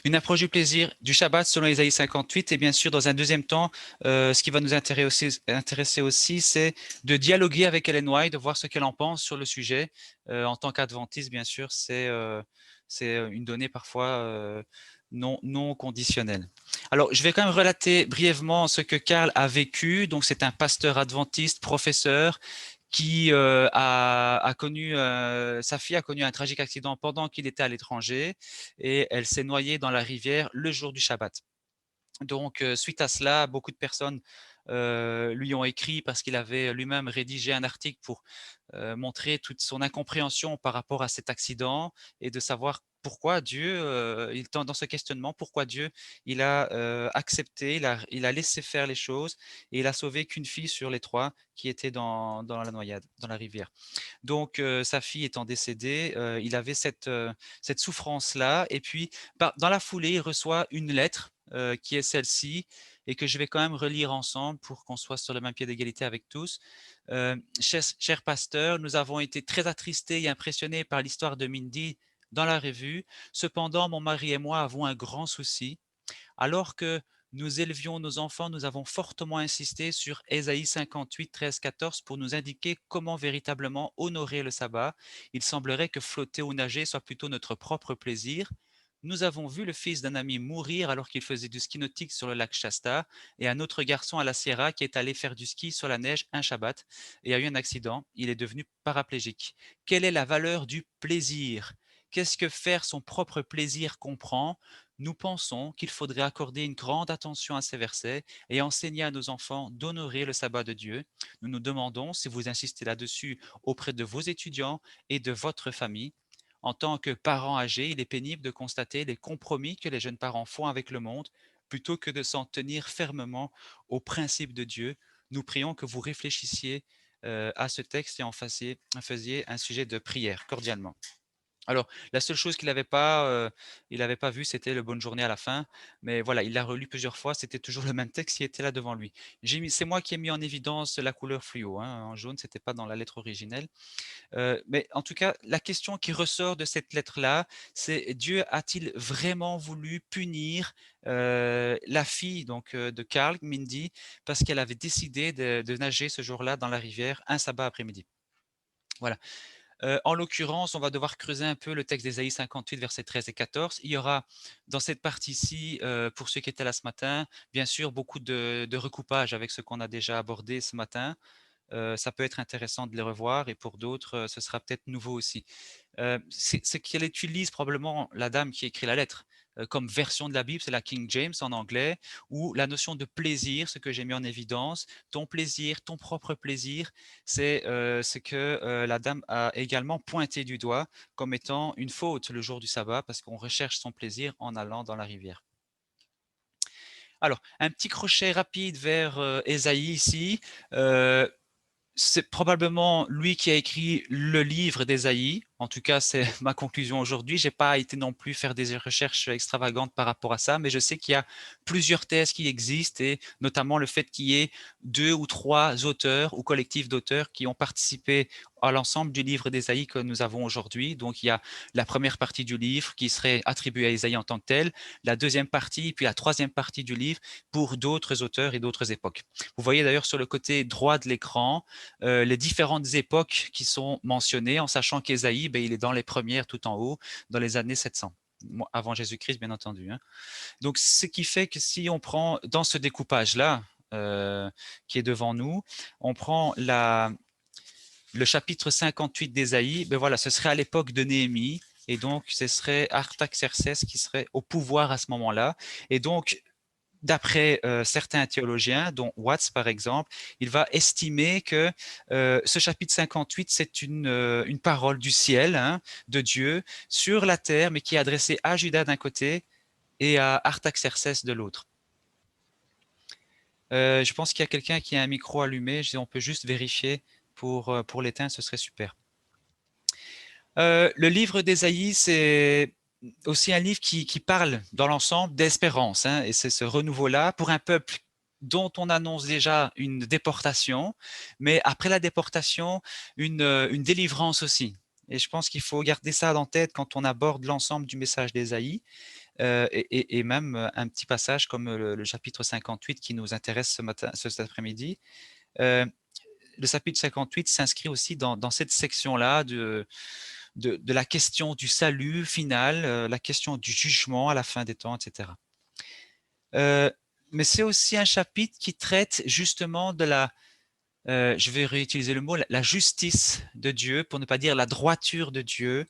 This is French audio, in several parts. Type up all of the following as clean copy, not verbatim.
Une approche du plaisir du Shabbat selon Ésaïe 58 et bien sûr dans un deuxième temps, ce qui va nous intéresser aussi, c'est de dialoguer avec Ellen White, de voir ce qu'elle en pense sur le sujet. En tant qu'adventiste, bien sûr, c'est une donnée parfois non conditionnelle. Alors, je vais quand même relater brièvement ce que Karl a vécu. Donc, c'est un pasteur adventiste, professeur, qui a connu, sa fille a connu un tragique accident pendant qu'il était à l'étranger et elle s'est noyée dans la rivière le jour du Shabbat. Donc, suite à cela, beaucoup de personnes lui ont écrit parce qu'il avait lui-même rédigé un article pour montrer toute son incompréhension par rapport à cet accident et de savoir pourquoi Dieu, il est dans ce questionnement, pourquoi Dieu il a accepté, il a laissé faire les choses et il a sauvé qu'une fille sur les trois qui étaient dans la noyade, dans la rivière. Donc, sa fille étant décédée, il avait cette souffrance-là. Et puis, dans la foulée, il reçoit une lettre qui est celle-ci et que je vais quand même relire ensemble pour qu'on soit sur le même pied d'égalité avec tous. Cher pasteur, nous avons été très attristés et impressionnés par l'histoire de Mindy dans la revue. Cependant, mon mari et moi avons un grand souci. Alors que nous élevions nos enfants, nous avons fortement insisté sur Ésaïe 58, 13, 14 pour nous indiquer comment véritablement honorer le sabbat. Il semblerait que flotter ou nager soit plutôt notre propre plaisir. Nous avons vu le fils d'un ami mourir alors qu'il faisait du ski nautique sur le lac Shasta et un autre garçon à la Sierra qui est allé faire du ski sur la neige un Shabbat et a eu un accident. Il est devenu paraplégique. Quelle est la valeur du plaisir? Qu'est-ce que faire son propre plaisir comprend? Nous pensons qu'il faudrait accorder une grande attention à ces versets et enseigner à nos enfants d'honorer le sabbat de Dieu. Nous nous demandons si vous insistez là-dessus auprès de vos étudiants et de votre famille. En tant que parents âgés, il est pénible de constater les compromis que les jeunes parents font avec le monde plutôt que de s'en tenir fermement aux principes de Dieu. Nous prions que vous réfléchissiez à ce texte et en faisiez un sujet de prière cordialement. Alors, la seule chose qu'il n'avait pas, il avait pas vu, c'était le bonne journée à la fin. Mais voilà, il l'a relu plusieurs fois, c'était toujours le même texte qui était là devant lui. C'est moi qui ai mis en évidence la couleur fluo, hein, en jaune, c'était pas dans la lettre originelle. Mais en tout cas, la question qui ressort de cette lettre-là, c'est Dieu a-t-il vraiment voulu punir la fille donc de Karl, Mindy, parce qu'elle avait décidé de nager ce jour-là dans la rivière un sabbat après-midi? Voilà. En l'occurrence, on va devoir creuser un peu le texte d'Ésaïe 58, versets 13 et 14. Il y aura dans cette partie-ci, pour ceux qui étaient là ce matin, bien sûr, beaucoup de recoupage avec ce qu'on a déjà abordé ce matin. Ça peut être intéressant de les revoir et pour d'autres, ce sera peut-être nouveau aussi. C'est qu'elle utilise probablement la dame qui écrit la lettre comme version de la Bible, c'est la King James en anglais, où la notion de plaisir, ce que j'ai mis en évidence, ton plaisir, ton propre plaisir, c'est ce que la dame a également pointé du doigt comme étant une faute le jour du sabbat parce qu'on recherche son plaisir en allant dans la rivière. Alors, un petit crochet rapide vers Ésaïe ici. Euh, c'est probablement lui qui a écrit le livre d'Ésaïe. En tout cas, c'est ma conclusion aujourd'hui. J'ai pas été non plus faire des recherches extravagantes par rapport à ça, mais je sais qu'il y a plusieurs thèses qui existent et notamment le fait qu'il y ait deux ou trois auteurs ou collectifs d'auteurs qui ont participé à l'ensemble du livre d'Ésaïe que nous avons aujourd'hui. Donc, il y a la première partie du livre qui serait attribuée à Ésaïe en tant que tel, la deuxième partie, puis la troisième partie du livre pour d'autres auteurs et d'autres époques. Vous voyez d'ailleurs sur le côté droit de l'écran les différentes époques qui sont mentionnées, en sachant qu'Ésaïe, ben, il est dans les premières tout en haut, dans les années 700 avant Jésus-Christ, bien entendu. Hein. Donc, ce qui fait que si on prend dans ce découpage-là, qui est devant nous, on prend le chapitre 58 d'Ésaïe, ben voilà, ce serait à l'époque de Néhémie, et donc ce serait Artaxerxès qui serait au pouvoir à ce moment-là. Et donc, d'après certains théologiens, dont Watts par exemple, il va estimer que ce chapitre 58, c'est une parole du ciel, hein, de Dieu, sur la terre, mais qui est adressée à Juda d'un côté et à Artaxerxès de l'autre. Je pense qu'il y a quelqu'un qui a un micro allumé, on peut juste vérifier pour l'éteindre, ce serait super. Le livre d'Ésaïe, c'est aussi un livre qui parle dans l'ensemble d'espérance, hein, et c'est ce renouveau-là pour un peuple dont on annonce déjà une déportation, mais après la déportation, une délivrance aussi. Et je pense qu'il faut garder ça en tête quand on aborde l'ensemble du message d'Ésaïe. et même un petit passage comme le chapitre 58 qui nous intéresse cet après-midi. Le chapitre 58 s'inscrit aussi dans cette section-là de la question du salut final, la question du jugement à la fin des temps, etc. Mais c'est aussi un chapitre qui traite justement de je vais réutiliser le mot, la justice de Dieu, pour ne pas dire la droiture de Dieu,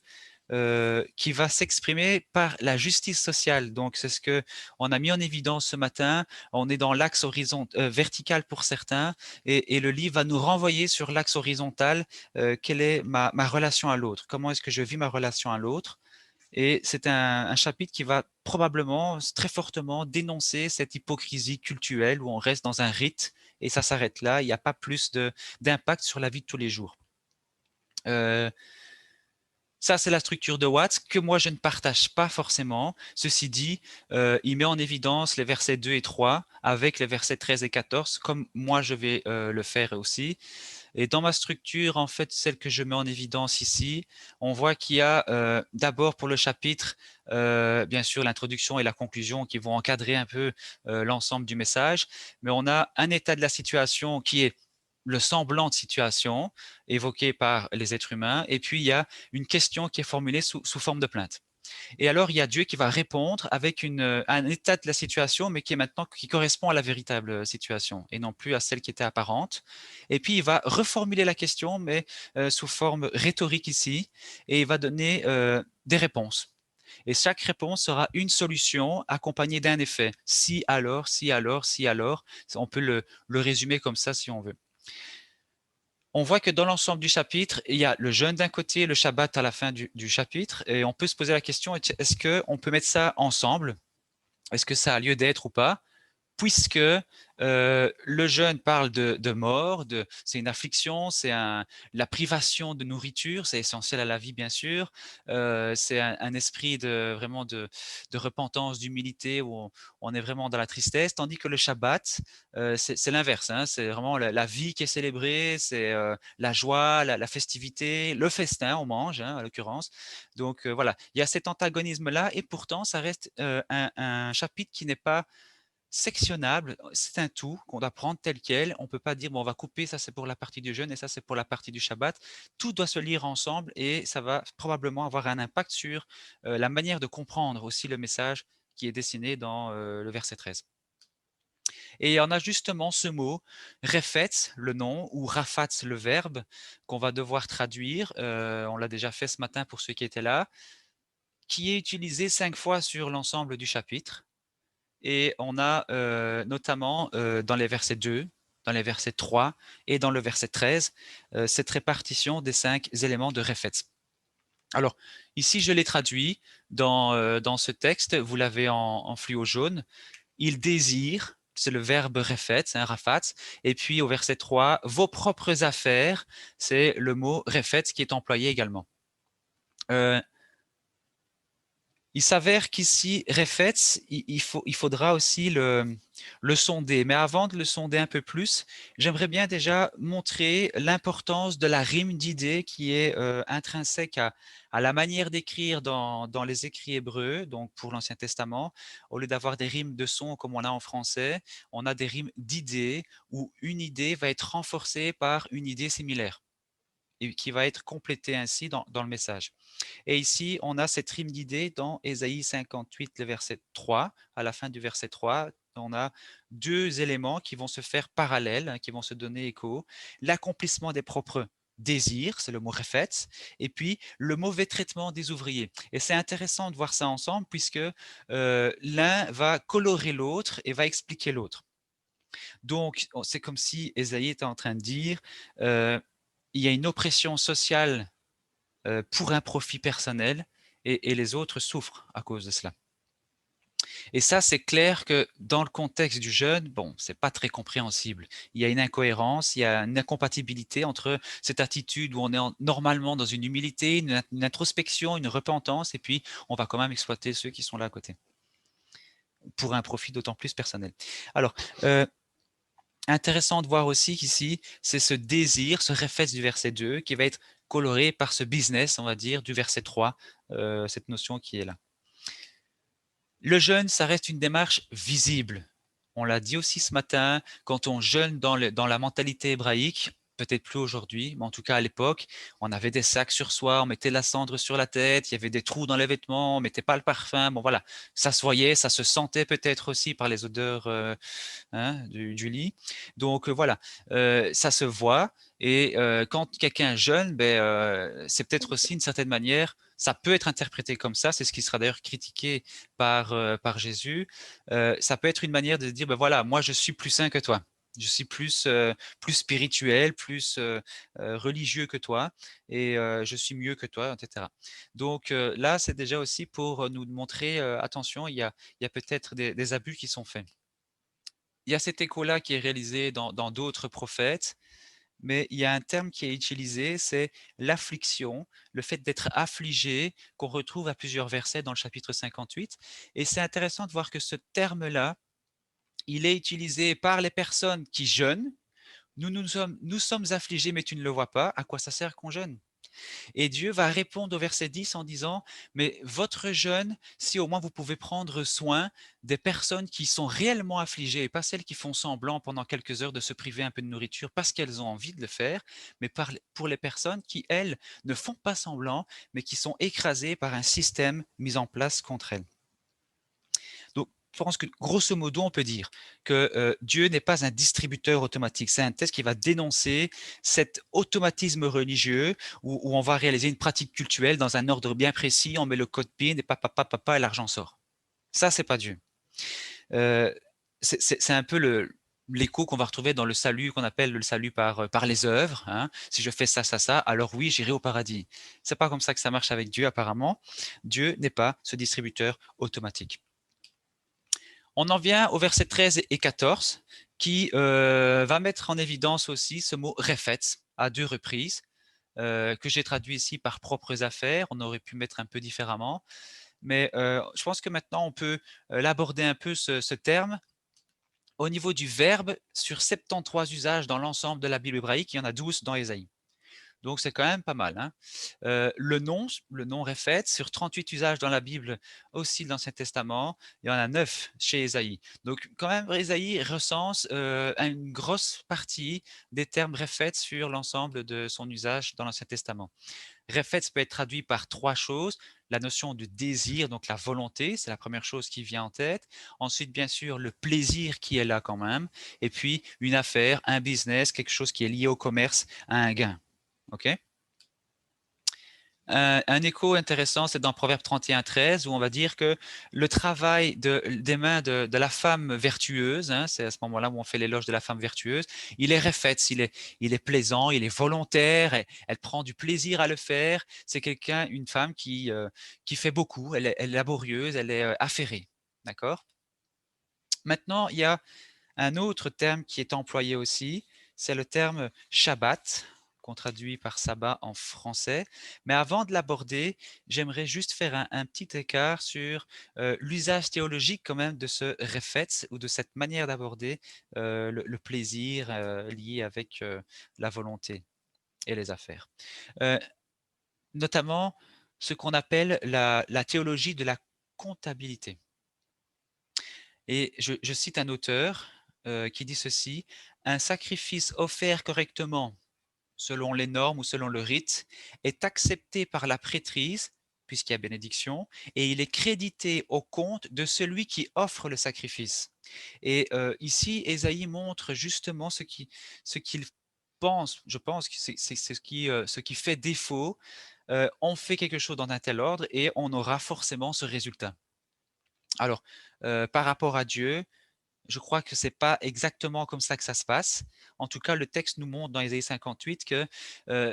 qui va s'exprimer par la justice sociale. Donc, c'est ce que on a mis en évidence ce matin. On est dans l'axe vertical pour certains, et le livre va nous renvoyer sur l'axe horizontal. Quelle est ma relation à l'autre? Comment est-ce que je vis ma relation à l'autre? Et c'est un chapitre qui va probablement très fortement dénoncer cette hypocrisie cultuelle où on reste dans un rite et ça s'arrête là. Il n'y a pas plus d'impact sur la vie de tous les jours. Ça, c'est la structure de Watts que moi, je ne partage pas forcément. Ceci dit, il met en évidence les versets 2 et 3 avec les versets 13 et 14, comme moi, je vais le faire aussi. Et dans ma structure, en fait, celle que je mets en évidence ici, on voit qu'il y a d'abord pour le chapitre, bien sûr, l'introduction et la conclusion qui vont encadrer un peu l'ensemble du message, mais on a un état de la situation qui est le semblant de situation évoqué par les êtres humains, et puis il y a une question qui est formulée sous forme de plainte. Et alors, il y a Dieu qui va répondre avec un état de la situation, mais qui est maintenant qui correspond à la véritable situation et non plus à celle qui était apparente. Et puis, il va reformuler la question, mais sous forme rhétorique ici, et il va donner des réponses. Et chaque réponse sera une solution accompagnée d'un effet. Si alors, si alors, si alors. On peut le résumer comme ça si on veut. On voit que dans l'ensemble du chapitre, il y a le jeûne d'un côté, le Shabbat à la fin du chapitre, et on peut se poser la question, est-ce qu'on peut mettre ça ensemble? Est-ce que ça a lieu d'être ou pas? Puisque le jeûne parle de mort, c'est une affliction, c'est la privation de nourriture, c'est essentiel à la vie bien sûr, c'est un esprit vraiment de repentance, d'humilité où on est vraiment dans la tristesse, tandis que le Shabbat, c'est l'inverse, hein, c'est vraiment la vie qui est célébrée, c'est la joie, la festivité, le festin, on mange hein, à l'occurrence. Donc voilà, il y a cet antagonisme-là et pourtant ça reste un chapitre qui n'est pas sectionnable, c'est un tout qu'on doit prendre tel quel. On ne peut pas dire, bon, on va couper, ça c'est pour la partie du jeûne et ça c'est pour la partie du Shabbat. Tout doit se lire ensemble et ça va probablement avoir un impact sur la manière de comprendre aussi le message qui est dessiné dans le verset 13. Et on a justement ce mot, refetz, le nom, ou rafatz, le verbe, qu'on va devoir traduire. On l'a déjà fait ce matin pour ceux qui étaient là, qui est utilisé 5 fois sur l'ensemble du chapitre. Et on a notamment dans les versets 2, dans les versets 3 et dans le verset 13, cette répartition des 5 éléments de Refetz. Alors, ici, je l'ai traduit dans ce texte, vous l'avez en fluo jaune. Il désire, c'est le verbe refetz, hein, rafat, et puis au verset 3, vos propres affaires, c'est le mot refetz qui est employé également. Il s'avère qu'ici, Refetz, il faudra aussi le sonder. Mais avant de le sonder un peu plus, j'aimerais bien déjà montrer l'importance de la rime d'idées qui est intrinsèque à la manière d'écrire dans les écrits hébreux, donc pour l'Ancien Testament. Au lieu d'avoir des rimes de sons comme on a en français, on a des rimes d'idées où une idée va être renforcée par une idée similaire et qui va être complétée ainsi dans le message. Et ici, on a cette rime d'idées dans Ésaïe 58, le verset 3. À la fin du verset 3, on a deux éléments qui vont se faire parallèles, hein, qui vont se donner écho. L'accomplissement des propres désirs, c'est le mot refet, et puis le mauvais traitement des ouvriers. Et c'est intéressant de voir ça ensemble puisque l'un va colorer l'autre et va expliquer l'autre. Donc, c'est comme si Ésaïe était en train de dire, il y a une oppression sociale pour un profit personnel et les autres souffrent à cause de cela. Et ça, c'est clair que dans le contexte du jeûne, bon, c'est pas très compréhensible. Il y a une incohérence, il y a une incompatibilité entre cette attitude où on est normalement dans une humilité, une introspection, une repentance, et puis on va quand même exploiter ceux qui sont là à côté pour un profit d'autant plus personnel. Alors, intéressant de voir aussi qu'ici, c'est ce désir, ce réflexe du verset 2 qui va être coloré par ce business, on va dire, du verset 3, cette notion qui est là. Le jeûne, ça reste une démarche visible. On l'a dit aussi ce matin, quand on jeûne dans la mentalité hébraïque, peut-être plus aujourd'hui, mais en tout cas à l'époque, on avait des sacs sur soi, on mettait la cendre sur la tête, il y avait des trous dans les vêtements, on mettait pas le parfum. Bon voilà, ça se voyait, ça se sentait peut-être aussi par les odeurs hein, du lit. Donc voilà, ça se voit. Et quand quelqu'un jeûne, ben, c'est peut-être aussi une certaine manière, ça peut être interprété comme ça, c'est ce qui sera d'ailleurs critiqué par Jésus. Ça peut être une manière de dire, ben voilà, moi je suis plus saint que toi. Je suis plus spirituel, plus religieux que toi, et je suis mieux que toi, etc. Donc là, c'est déjà aussi pour nous montrer, attention, il y a peut-être des abus qui sont faits. Il y a cet écho-là qui est réalisé dans d'autres prophètes, mais il y a un terme qui est utilisé, c'est l'affliction, le fait d'être affligé, qu'on retrouve à plusieurs versets dans le chapitre 58. Et c'est intéressant de voir que ce terme-là, il est utilisé par les personnes qui jeûnent. Nous sommes affligés, mais tu ne le vois pas. À quoi ça sert qu'on jeûne? Et Dieu va répondre au verset 10 en disant, mais votre jeûne, si au moins vous pouvez prendre soin des personnes qui sont réellement affligées et pas celles qui font semblant pendant quelques heures de se priver un peu de nourriture parce qu'elles ont envie de le faire, mais pour les personnes qui, elles, ne font pas semblant, mais qui sont écrasées par un système mis en place contre elles. Donc, je pense que grosso modo, on peut dire que Dieu n'est pas un distributeur automatique. C'est un texte qui va dénoncer cet automatisme religieux où on va réaliser une pratique cultuelle dans un ordre bien précis, on met le code PIN et papa, et l'argent sort. Ça, c'est pas Dieu. Euh, c'est un peu l'écho qu'on va retrouver dans le salut qu'on appelle le salut par les œuvres. Hein. Si je fais ça, ça, ça, alors oui, j'irai au paradis. C'est pas comme ça que ça marche avec Dieu, apparemment. Dieu n'est pas ce distributeur automatique. On en vient au verset 13 et 14 qui va mettre en évidence aussi ce mot refet à deux reprises, que j'ai traduit ici par propres affaires. On aurait pu mettre un peu différemment, mais je pense que maintenant on peut l'aborder un peu ce terme. Au niveau du verbe, sur 73 usages dans l'ensemble de la Bible hébraïque, il y en a 12 dans Ésaïe. Donc c'est quand même pas mal. Hein. Le nom Rephet, sur 38 usages dans la Bible, aussi dans l'Ancien Testament, il y en a 9 chez Ésaïe. Donc quand même, Ésaïe recense une grosse partie des termes Rephet sur l'ensemble de son usage dans l'Ancien Testament. Rephet peut être traduit par trois choses. La notion de désir, donc la volonté, c'est la première chose qui vient en tête. Ensuite, bien sûr, le plaisir qui est là quand même. Et puis, une affaire, un business, quelque chose qui est lié au commerce, à un gain. OK? Un écho intéressant, c'est dans Proverbe 31, 13, où on va dire que le travail des mains de la femme vertueuse, hein, c'est à ce moment-là où on fait l'éloge de la femme vertueuse, il est refait, il est plaisant, il est volontaire, elle prend du plaisir à le faire. C'est quelqu'un, une femme qui fait beaucoup, elle est laborieuse, elle est affairée. D'accord? Maintenant, il y a un autre terme qui est employé aussi, c'est le terme Shabbat, qu'on traduit par sabbat en français. Mais avant de l'aborder, j'aimerais juste faire un petit écart sur l'usage théologique quand même de ce refetz ou de cette manière d'aborder le plaisir lié avec la volonté et les affaires. Euh, Notamment ce qu'on appelle la théologie de la comptabilité. Et je cite un auteur qui dit ceci, un sacrifice offert correctement selon les normes ou selon le rite est accepté par la prêtrise, puisqu'il y a bénédiction, et il est crédité au compte de celui qui offre le sacrifice. Et ici, Ésaïe montre justement ce qu'il pense, je pense que c'est ce qui fait défaut. On fait quelque chose dans un tel ordre et on aura forcément ce résultat. Alors, par rapport à Dieu, je crois que c'est pas exactement comme ça que ça se passe. En tout cas, le texte nous montre dans Ésaïe 58 que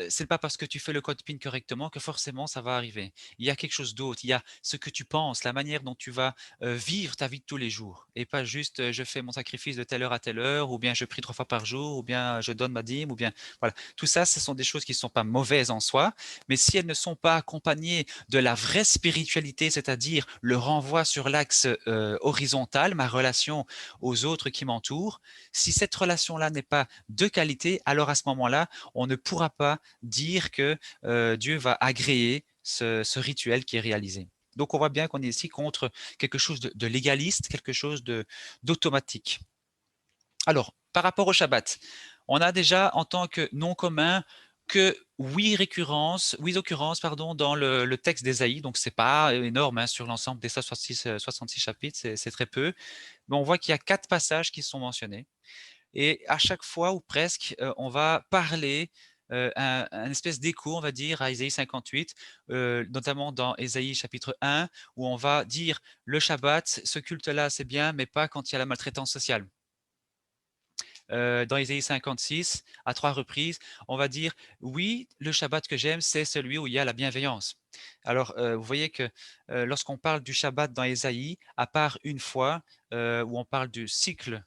c'est pas parce que tu fais le code PIN correctement que forcément ça va arriver. Il y a quelque chose d'autre. Il y a ce que tu penses, la manière dont tu vas vivre ta vie de tous les jours, et pas juste je fais mon sacrifice de telle heure à telle heure, ou bien je prie 3 fois par jour, ou bien je donne ma dîme, ou bien voilà. Tout ça, ce sont des choses qui ne sont pas mauvaises en soi, mais si elles ne sont pas accompagnées de la vraie spiritualité, c'est-à-dire le renvoi sur l'axe horizontal, ma relation aux autres qui m'entourent, si cette relation-là n'est pas de qualité, alors à ce moment-là, on ne pourra pas dire que Dieu va agréer ce rituel qui est réalisé. Donc, on voit bien qu'on est ici contre quelque chose de légaliste, quelque chose d'automatique. Alors, par rapport au Shabbat, on a déjà en tant que nom commun que 8 occurrences pardon, dans le texte d'Ésaïe, donc c'est pas énorme hein, sur l'ensemble des 66 chapitres, c'est très peu, mais on voit qu'il y a 4 passages qui sont mentionnés. Et à chaque fois, ou presque, on va parler un espèce d'écho, on va dire, à Ésaïe 58, notamment dans Ésaïe chapitre 1, où on va dire le Shabbat, ce culte-là, c'est bien, mais pas quand il y a la maltraitance sociale. Dans Ésaïe 56, à 3 reprises, on va dire oui, le Shabbat que j'aime, c'est celui où il y a la bienveillance. Alors, vous voyez que lorsqu'on parle du Shabbat dans Ésaïe, à part une fois où on parle du cycle,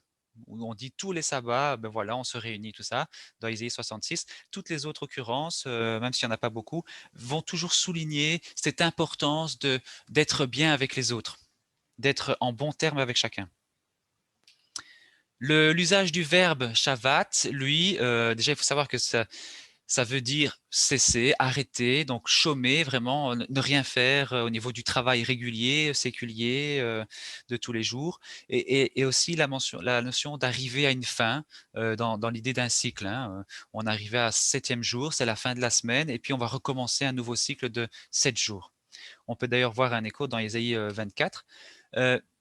où on dit tous les sabbats, ben voilà, on se réunit, tout ça, dans Ésaïe 66, toutes les autres occurrences, même s'il n'y en a pas beaucoup, vont toujours souligner cette importance d'être bien avec les autres, d'être en bon terme avec chacun. L'usage du verbe Shabbat, lui, déjà il faut savoir que ça veut dire cesser, arrêter, donc chômer, vraiment ne rien faire au niveau du travail régulier, séculier de tous les jours, et aussi la notion d'arriver à une fin dans l'idée d'un cycle. Hein. On arrivait à 7e jour, c'est la fin de la semaine, et puis on va recommencer un nouveau cycle de 7 jours. On peut d'ailleurs voir un écho dans Ésaïe 24.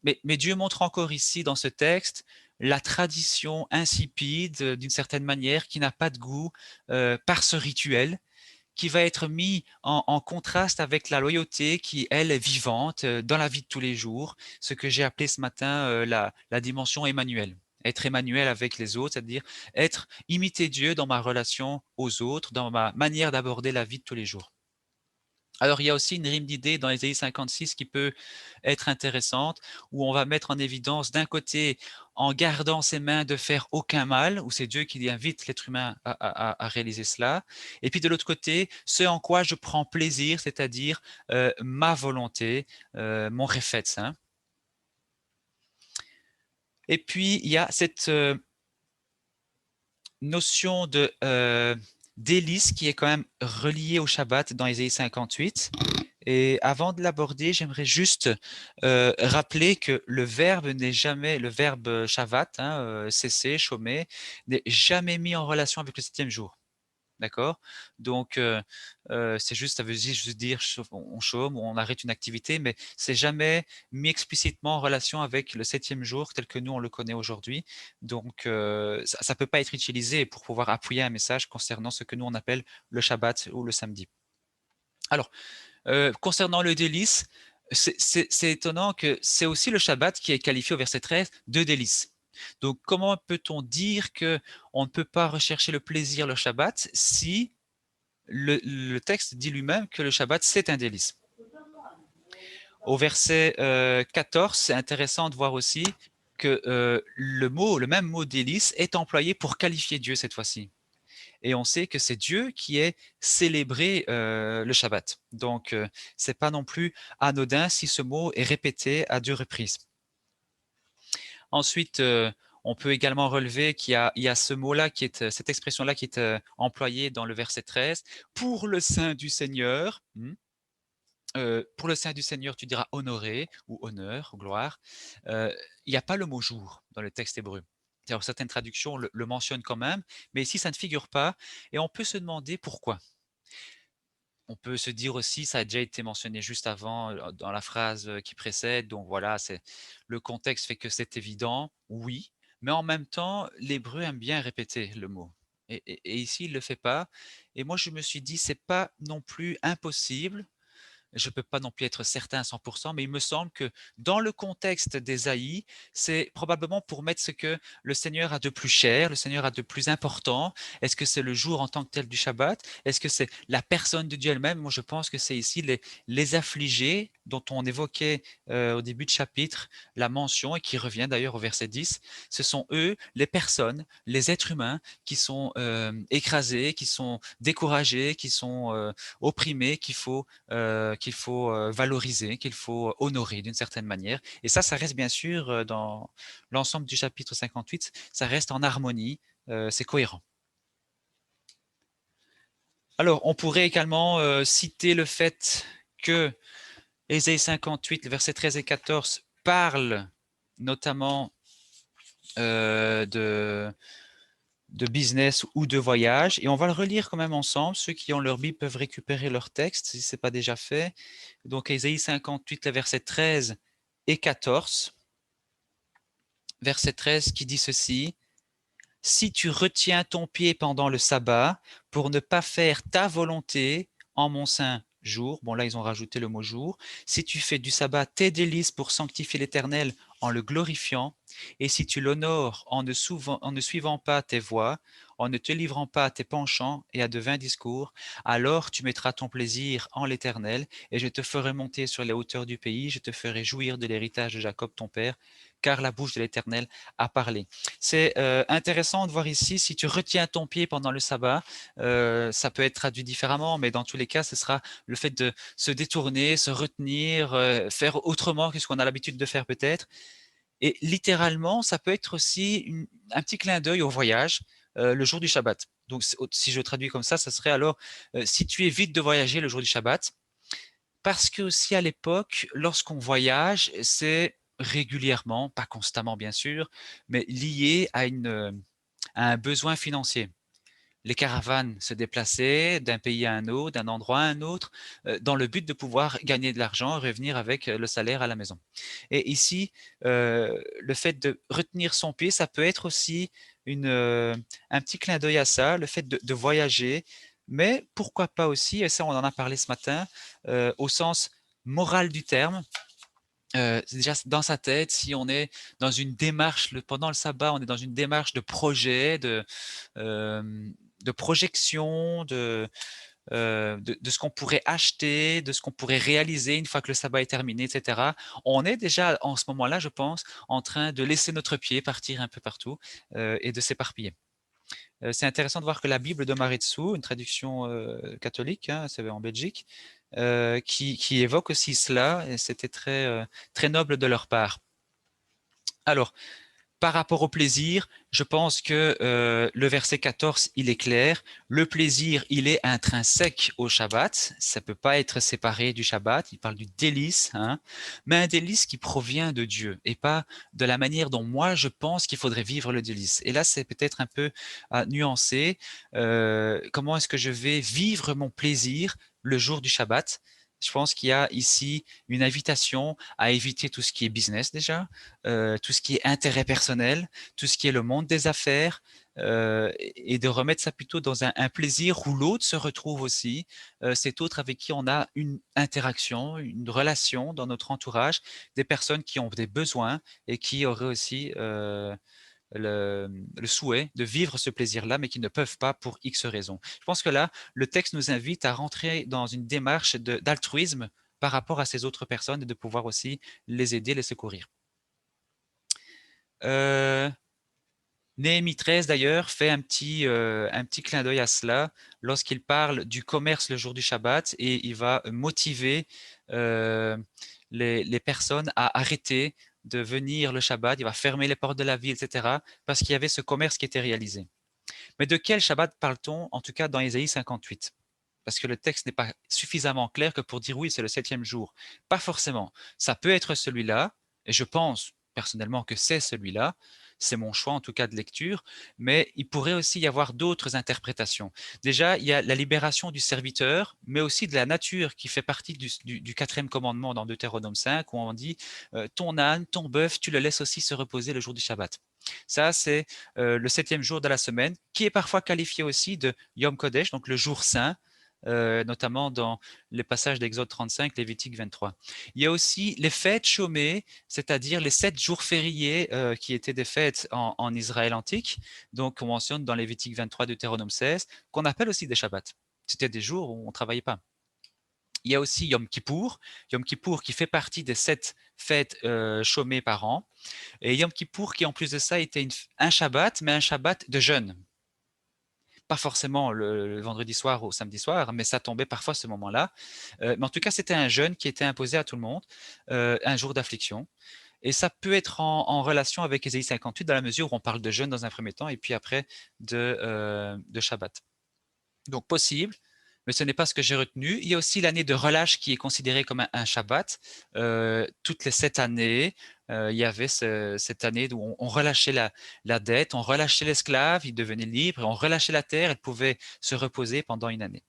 Mais Dieu montre encore ici dans ce texte la tradition insipide d'une certaine manière qui n'a pas de goût par ce rituel qui va être mis en contraste avec la loyauté qui, elle, est vivante dans la vie de tous les jours, ce que j'ai appelé ce matin la dimension Emmanuel. Être Emmanuel avec les autres, c'est-à-dire imiter Dieu dans ma relation aux autres, dans ma manière d'aborder la vie de tous les jours. Alors, il y a aussi une rime d'idées dans Ésaïe 56 qui peut être intéressante, où on va mettre en évidence d'un côté, en gardant ses mains de faire aucun mal, où c'est Dieu qui invite l'être humain à réaliser cela, et puis de l'autre côté, ce en quoi je prends plaisir, c'est-à-dire ma volonté, mon réflexe. Hein. Et puis, il y a cette notion de délice qui est quand même reliée au Shabbat dans Ésaïe 58. Et avant de l'aborder, j'aimerais juste rappeler que le verbe n'est jamais, le verbe Shabbat, hein, cesser, chômer, n'est jamais mis en relation avec le 7e jour. D'accord. Donc, c'est juste, ça veut juste dire on chôme ou on arrête une activité, mais c'est jamais mis explicitement en relation avec le 7e jour tel que nous on le connaît aujourd'hui. Donc, ça peut pas être utilisé pour pouvoir appuyer un message concernant ce que nous on appelle le Shabbat ou le samedi. Alors, concernant le délice, c'est étonnant que c'est aussi le Shabbat qui est qualifié au verset 13 de délice. Donc, comment peut-on dire que on ne peut pas rechercher le plaisir le Shabbat si le texte dit lui-même que le Shabbat, c'est un délice? Au verset 14, c'est intéressant de voir aussi que le même mot délice est employé pour qualifier Dieu cette fois-ci. Et on sait que c'est Dieu qui est célébré le Shabbat. Donc, c'est pas non plus anodin si ce mot est répété à 2 reprises. Ensuite, on peut également relever qu'il y a ce mot-là qui est, cette expression-là qui est employée dans le verset 13, pour le sein du Seigneur. Pour le sein du Seigneur, tu diras honoré ou honneur ou gloire. Il n'y a pas le mot jour dans le texte hébreu. Alors, certaines traductions le mentionnent quand même, mais ici, ça ne figure pas. Et on peut se demander pourquoi. On peut se dire aussi, ça a déjà été mentionné juste avant dans la phrase qui précède, donc voilà, le contexte fait que c'est évident, oui, mais en même temps, l'hébreu aime bien répéter le mot. Et ici, il ne le fait pas. Et moi, je me suis dit, c'est pas non plus impossible, je ne peux pas non plus être certain à 100%, mais il me semble que dans le contexte d'Ésaïe, c'est probablement pour mettre ce que le Seigneur a de plus cher, le Seigneur a de plus important. Est-ce que c'est le jour en tant que tel du Shabbat? Est-ce que c'est la personne de Dieu elle-même? Moi, je pense que c'est ici les affligés dont on évoquait au début de chapitre la mention et qui revient d'ailleurs au verset 10. Ce sont eux, les personnes, les êtres humains qui sont écrasés, qui sont découragés, qui sont opprimés, qu'il faut valoriser, qu'il faut honorer d'une certaine manière. Et ça reste bien sûr dans l'ensemble du chapitre 58, ça reste en harmonie, c'est cohérent. Alors, on pourrait également citer le fait que Ésaïe 58, le verset 13 et 14 parle notamment de business ou de voyage. Et on va le relire quand même ensemble. Ceux qui ont leur Bible peuvent récupérer leur texte si ce n'est pas déjà fait. Donc, Ésaïe 58, le verset 13 et 14. Verset 13 qui dit ceci. Si tu retiens ton pied pendant le sabbat pour ne pas faire ta volonté en mon saint jour, bon là ils ont rajouté le mot jour, si tu fais du sabbat tes délices pour sanctifier l'Éternel en le glorifiant, et si tu l'honores en ne suivant pas tes voies, en ne te livrant pas à tes penchants et à de vains discours, alors tu mettras ton plaisir en l'Éternel, et je te ferai monter sur les hauteurs du pays, je te ferai jouir de l'héritage de Jacob ton père, car la bouche de l'Éternel a parlé. C'est intéressant de voir ici, si tu retiens ton pied pendant le sabbat, ça peut être traduit différemment, mais dans tous les cas, ce sera le fait de se détourner, se retenir, faire autrement que ce qu'on a l'habitude de faire peut-être. Et littéralement, ça peut être aussi un petit clin d'œil au voyage, le jour du Shabbat. Donc, si je traduis comme ça serait alors, si tu évites de voyager le jour du Shabbat, parce que aussi à l'époque, lorsqu'on voyage, c'est régulièrement, pas constamment bien sûr, mais lié à un besoin financier. Les caravanes se déplaçaient d'un pays à un autre, d'un endroit à un autre, dans le but de pouvoir gagner de l'argent, revenir avec le salaire à la maison. Et ici, le fait de retenir son pied, ça peut être aussi un petit clin d'œil à ça, le fait de voyager, mais pourquoi pas aussi, et ça on en a parlé ce matin, au sens moral du terme, déjà dans sa tête, si on est dans une démarche, pendant le sabbat, on est dans une démarche de projet, de projection, de ce qu'on pourrait acheter, de ce qu'on pourrait réaliser une fois que le sabbat est terminé, etc. On est déjà en ce moment-là, je pense, en train de laisser notre pied partir un peu partout et de s'éparpiller. C'est intéressant de voir que la Bible de Maretsu, une traduction catholique, hein, c'est en Belgique, qui évoque aussi cela, et c'était très noble de leur part. Alors, par rapport au plaisir, je pense que le verset 14, il est clair. Le plaisir, il est intrinsèque au Shabbat. Ça ne peut pas être séparé du Shabbat. Il parle du délice, hein, mais un délice qui provient de Dieu et pas de la manière dont moi je pense qu'il faudrait vivre le délice. Et là, c'est peut-être un peu à nuancer. Comment est-ce que je vais vivre mon plaisir le jour du Shabbat? Je pense qu'il y a ici une invitation à éviter tout ce qui est business déjà, tout ce qui est intérêt personnel, tout ce qui est le monde des affaires, et de remettre ça plutôt dans un plaisir où l'autre se retrouve aussi, cet autre avec qui on a une interaction, une relation dans notre entourage, des personnes qui ont des besoins et qui auraient aussi le souhait de vivre ce plaisir-là, mais qui ne peuvent pas pour X raisons. Je pense que là, le texte nous invite à rentrer dans une démarche d'altruisme par rapport à ces autres personnes et de pouvoir aussi les aider, les secourir. Néhémie 13 d'ailleurs fait un petit clin d'œil à cela lorsqu'il parle du commerce le jour du Shabbat et il va motiver euh, les personnes à arrêter de venir le Shabbat, il va fermer les portes de la ville, etc. parce qu'il y avait ce commerce qui était réalisé. Mais de quel Shabbat parle-t-on, en tout cas dans Ésaïe 58? Parce que le texte n'est pas suffisamment clair que pour dire oui, c'est le septième jour. Pas forcément. Ça peut être celui-là, et je pense personnellement que c'est celui-là, c'est mon choix en tout cas de lecture, mais il pourrait aussi y avoir d'autres interprétations. Déjà, il y a la libération du serviteur, mais aussi de la nature qui fait partie du quatrième commandement dans Deutéronome 5, où on dit ton âne, ton bœuf, tu le laisses aussi se reposer le jour du Shabbat. Ça, c'est le septième jour de la semaine, qui est parfois qualifié aussi de Yom Kodesh, donc le jour saint, notamment dans les passages d'Exode 35, Lévitique 23. Il y a aussi les fêtes chômées, c'est-à-dire les 7 jours fériés qui étaient des fêtes en Israël antique, donc on mentionne dans Lévitique 23, Deutéronome 16, qu'on appelle aussi des Shabbats. C'était des jours où on ne travaillait pas. Il y a aussi Yom Kippour qui fait partie des 7 fêtes chômées par an, et Yom Kippour qui en plus de ça était un Shabbat, mais un Shabbat de jeûne. Pas forcément le vendredi soir ou samedi soir, mais ça tombait parfois ce moment-là. Mais en tout cas, c'était un jeûne qui était imposé à tout le monde, un jour d'affliction. Et ça peut être en relation avec Ésaïe 58 dans la mesure où on parle de jeûne dans un premier temps et puis après de Shabbat. Donc possible, mais ce n'est pas ce que j'ai retenu. Il y a aussi l'année de relâche qui est considérée comme un Shabbat. Toutes les 7 années, il y avait cette année où on relâchait la dette, on relâchait l'esclave, il devenait libre, et on relâchait la terre, elle pouvait se reposer pendant une année.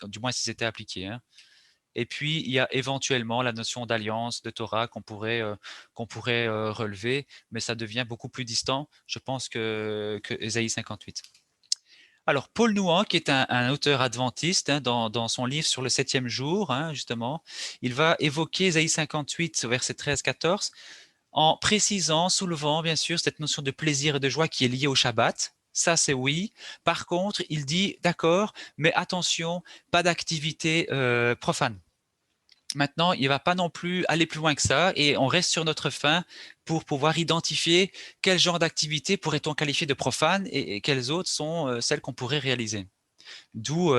Du moins si c'était appliqué, hein. Et puis, il y a éventuellement la notion d'alliance, de Torah qu'on pourrait relever, mais ça devient beaucoup plus distant, je pense, que Ésaïe 58. Alors, Paul Nouan, qui est un auteur adventiste, hein, dans son livre sur le septième jour, hein, justement, il va évoquer Ésaïe 58, verset 13-14, en précisant, soulevant, bien sûr, cette notion de plaisir et de joie qui est liée au Shabbat. Ça, c'est oui. Par contre, il dit, d'accord, mais attention, pas d'activité profane. Maintenant, il ne va pas non plus aller plus loin que ça et on reste sur notre fin pour pouvoir identifier quel genre d'activité pourrait-on qualifier de profane et quelles autres sont celles qu'on pourrait réaliser. D'où,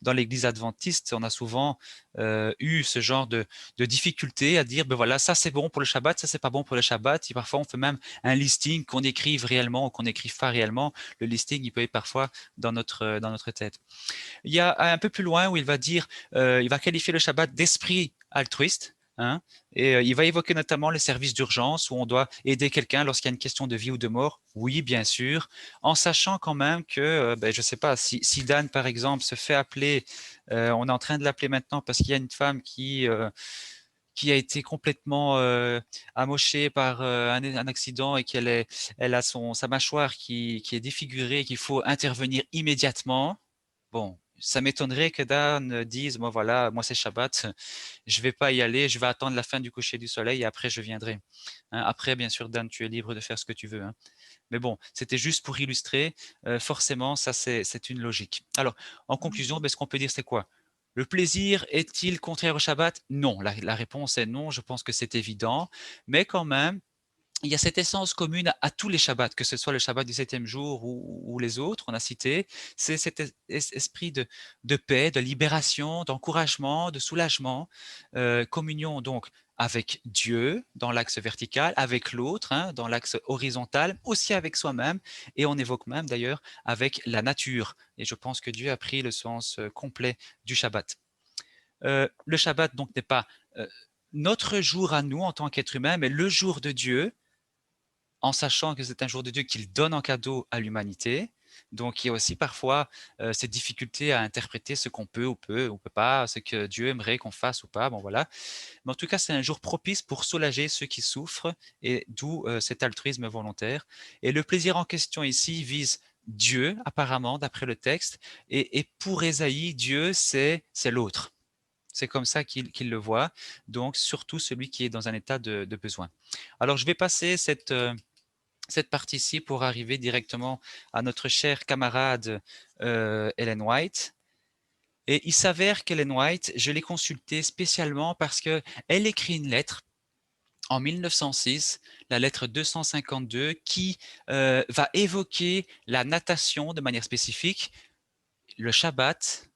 dans l'Église adventiste, on a souvent eu ce genre de difficulté à dire, ben voilà, ça c'est bon pour le Shabbat, ça c'est pas bon pour le Shabbat. Et parfois, on fait même un listing qu'on écrive réellement ou qu'on n'écrive pas réellement. Le listing, il peut être parfois dans notre tête. Il y a un peu plus loin où il va dire, il va qualifier le Shabbat d'esprit altruiste. Hein, et il va évoquer notamment les services d'urgence où on doit aider quelqu'un lorsqu'il y a une question de vie ou de mort. Oui, bien sûr, en sachant quand même que, ben, je ne sais pas, si Dan, par exemple, se fait appeler, on est en train de l'appeler maintenant parce qu'il y a une femme qui a été complètement amochée par un accident et elle a sa mâchoire qui est défigurée et qu'il faut intervenir immédiatement. Bon, ça m'étonnerait que Dan dise, moi voilà, moi c'est Shabbat, je vais pas y aller, je vais attendre la fin du coucher du soleil et après je viendrai. Hein, après, bien sûr, Dan, tu es libre de faire ce que tu veux. Hein. Mais bon, c'était juste pour illustrer. Forcément, ça c'est une logique. Alors, en conclusion, ben, ce qu'on peut dire, c'est quoi? Le plaisir est-il contraire au Shabbat? Non, la réponse est non. Je pense que c'est évident. Mais quand même, il y a cette essence commune à tous les Shabbats, que ce soit le Shabbat du septième jour ou les autres, on a cité, c'est cet esprit de paix, de libération, d'encouragement, de soulagement, communion donc avec Dieu dans l'axe vertical, avec l'autre hein, dans l'axe horizontal, aussi avec soi-même, et on évoque même d'ailleurs avec la nature. Et je pense que Dieu a pris le sens complet du Shabbat. Le Shabbat donc n'est pas notre jour à nous en tant qu'être humain, mais le jour de Dieu, en sachant que c'est un jour de Dieu qu'il donne en cadeau à l'humanité. Donc, il y a aussi parfois cette difficulté à interpréter ce qu'on peut ou peut pas, ce que Dieu aimerait qu'on fasse ou pas. Bon, voilà. Mais en tout cas, c'est un jour propice pour soulager ceux qui souffrent et d'où cet altruisme volontaire. Et le plaisir en question ici vise Dieu, apparemment, d'après le texte. Et pour Ésaïe, Dieu, c'est l'autre. C'est comme ça qu'il le voit. Donc, surtout celui qui est dans un état de besoin. Alors, je vais passer cette partie-ci pour arriver directement à notre chère camarade Ellen White. Et il s'avère qu'Ellen White, je l'ai consultée spécialement parce qu'elle écrit une lettre en 1906, la lettre 252, qui va évoquer la natation de manière spécifique, le Shabbat,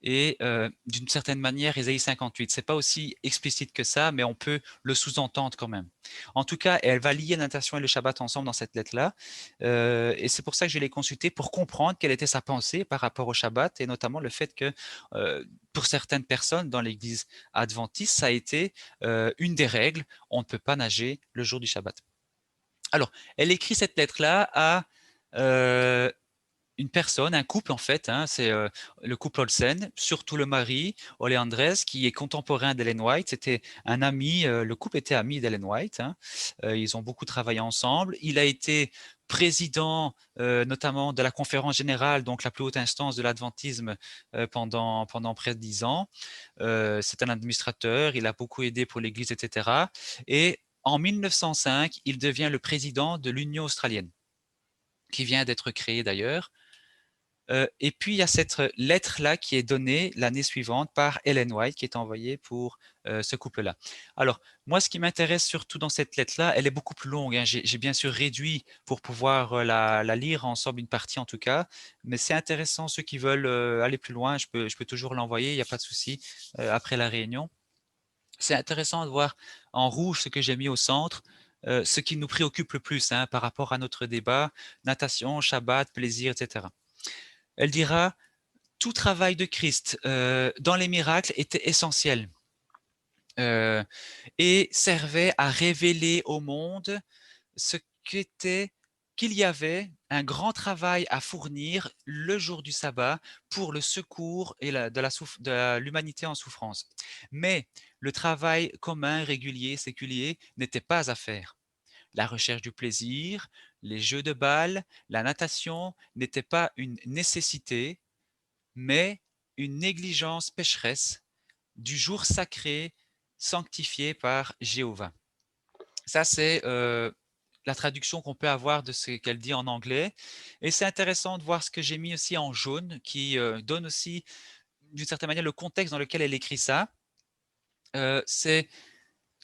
et d'une certaine manière Ésaïe 58. C'est pas aussi explicite que ça, mais on peut le sous-entendre quand même. En tout cas, elle va lier la natation et le Shabbat ensemble dans cette lettre-là, et c'est pour ça que je l'ai consultée pour comprendre quelle était sa pensée par rapport au Shabbat, et notamment le fait que pour certaines personnes dans l'Église adventiste, ça a été une des règles, on ne peut pas nager le jour du Shabbat. Alors, elle écrit cette lettre-là à une personne, un couple en fait, hein, c'est le couple Olsen, surtout le mari, Ole Andres, qui est contemporain d'Ellen White. C'était un ami, le couple était ami d'Ellen White. Hein. Ils ont beaucoup travaillé ensemble. Il a été président notamment de la conférence générale, donc la plus haute instance de l'adventisme pendant près de 10 ans. C'est un administrateur, il a beaucoup aidé pour l'Église, etc. Et en 1905, il devient le président de l'Union australienne, qui vient d'être créée d'ailleurs. Et puis, il y a cette lettre-là qui est donnée l'année suivante par Ellen White, qui est envoyée pour ce couple-là. Alors, moi, ce qui m'intéresse surtout dans cette lettre-là, elle est beaucoup plus longue. Hein. J'ai bien sûr réduit pour pouvoir la lire ensemble, une partie en tout cas. Mais c'est intéressant, ceux qui veulent aller plus loin, je peux toujours l'envoyer, il n'y a pas de souci, après la réunion. C'est intéressant de voir en rouge ce que j'ai mis au centre, ce qui nous préoccupe le plus hein, par rapport à notre débat, natation, Shabbat, plaisir, etc. Elle dira tout travail de Christ dans les miracles était essentiel et servait à révéler au monde ce qu'était qu'il y avait un grand travail à fournir le jour du sabbat pour le secours et de l'humanité en souffrance. Mais le travail commun, régulier, séculier n'était pas à faire. La recherche du plaisir, les jeux de bal, la natation n'étaient pas une nécessité, mais une négligence pécheresse du jour sacré sanctifié par Jéhovah. Ça, c'est la traduction qu'on peut avoir de ce qu'elle dit en anglais. Et c'est intéressant de voir ce que j'ai mis aussi en jaune, qui donne aussi, d'une certaine manière, le contexte dans lequel elle écrit ça. C'est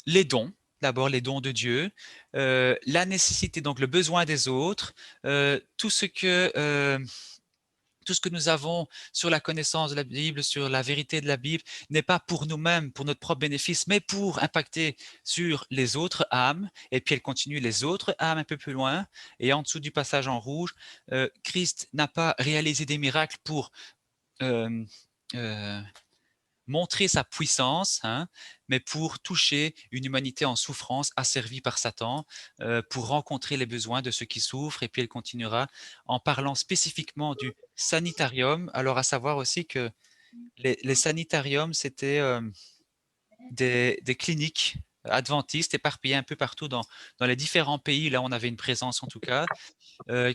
les dons, d'abord les dons de Dieu, la nécessité, donc le besoin des autres, tout ce que tout ce que nous avons sur la connaissance de la Bible, sur la vérité de la Bible, n'est pas pour nous-mêmes, pour notre propre bénéfice, mais pour impacter sur les autres âmes. Et puis elle continue les autres âmes un peu plus loin. Et en dessous du passage en rouge, Christ n'a pas réalisé des miracles pour euh, euh, montrer sa puissance, hein, mais pour toucher une humanité en souffrance, asservie par Satan, pour rencontrer les besoins de ceux qui souffrent. Et puis elle continuera en parlant spécifiquement du sanitarium. Alors à savoir aussi que les sanitariums, c'était des cliniques adventistes éparpillées un peu partout dans les différents pays, là on avait une présence en tout cas,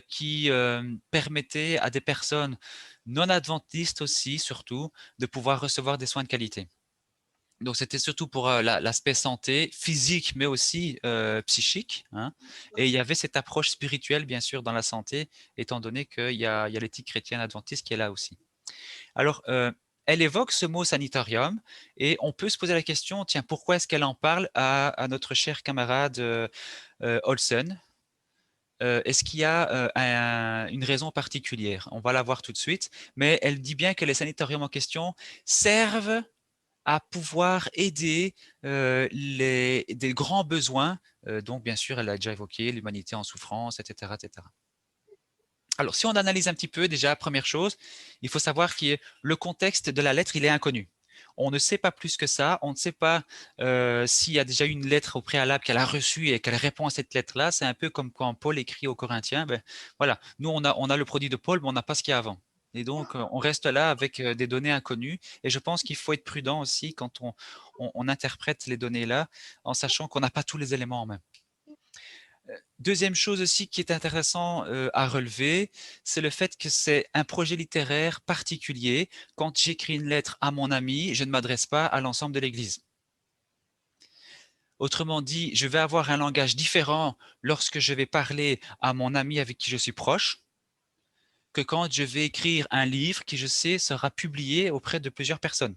qui permettaient à des personnes non adventistes aussi, surtout, de pouvoir recevoir des soins de qualité. Donc c'était surtout pour l'aspect santé physique, mais aussi psychique, hein. Et il y avait cette approche spirituelle, bien sûr, dans la santé, étant donné qu'il y a l'éthique chrétienne adventiste qui est là aussi. Alors, elle évoque ce mot sanitarium et on peut se poser la question, tiens, pourquoi est-ce qu'elle en parle à notre cher camarade Olsen? Est-ce qu'il y a une raison particulière? On va la voir tout de suite, mais elle dit bien que les sanitariums en question servent à pouvoir aider des grands besoins. Donc, bien sûr, elle a déjà évoqué l'humanité en souffrance, etc., etc. Alors, si on analyse un petit peu, déjà, première chose, il faut savoir que le contexte de la lettre, il est inconnu. On ne sait pas plus que ça. On ne sait pas s'il y a déjà eu une lettre au préalable qu'elle a reçue et qu'elle répond à cette lettre-là. C'est un peu comme quand Paul écrit aux Corinthiens. Ben, voilà, nous, on a le produit de Paul, mais on n'a pas ce qu'il y a avant. Et donc, on reste là avec des données inconnues. Et je pense qu'il faut être prudent aussi quand on interprète les données-là, en sachant qu'on n'a pas tous les éléments en main. Deuxième chose aussi qui est intéressant à relever, c'est le fait que c'est un projet littéraire particulier. Quand j'écris une lettre à mon ami, je ne m'adresse pas à l'ensemble de l'Église. Autrement dit, je vais avoir un langage différent lorsque je vais parler à mon ami avec qui je suis proche que quand je vais écrire un livre qui, je sais, sera publié auprès de plusieurs personnes.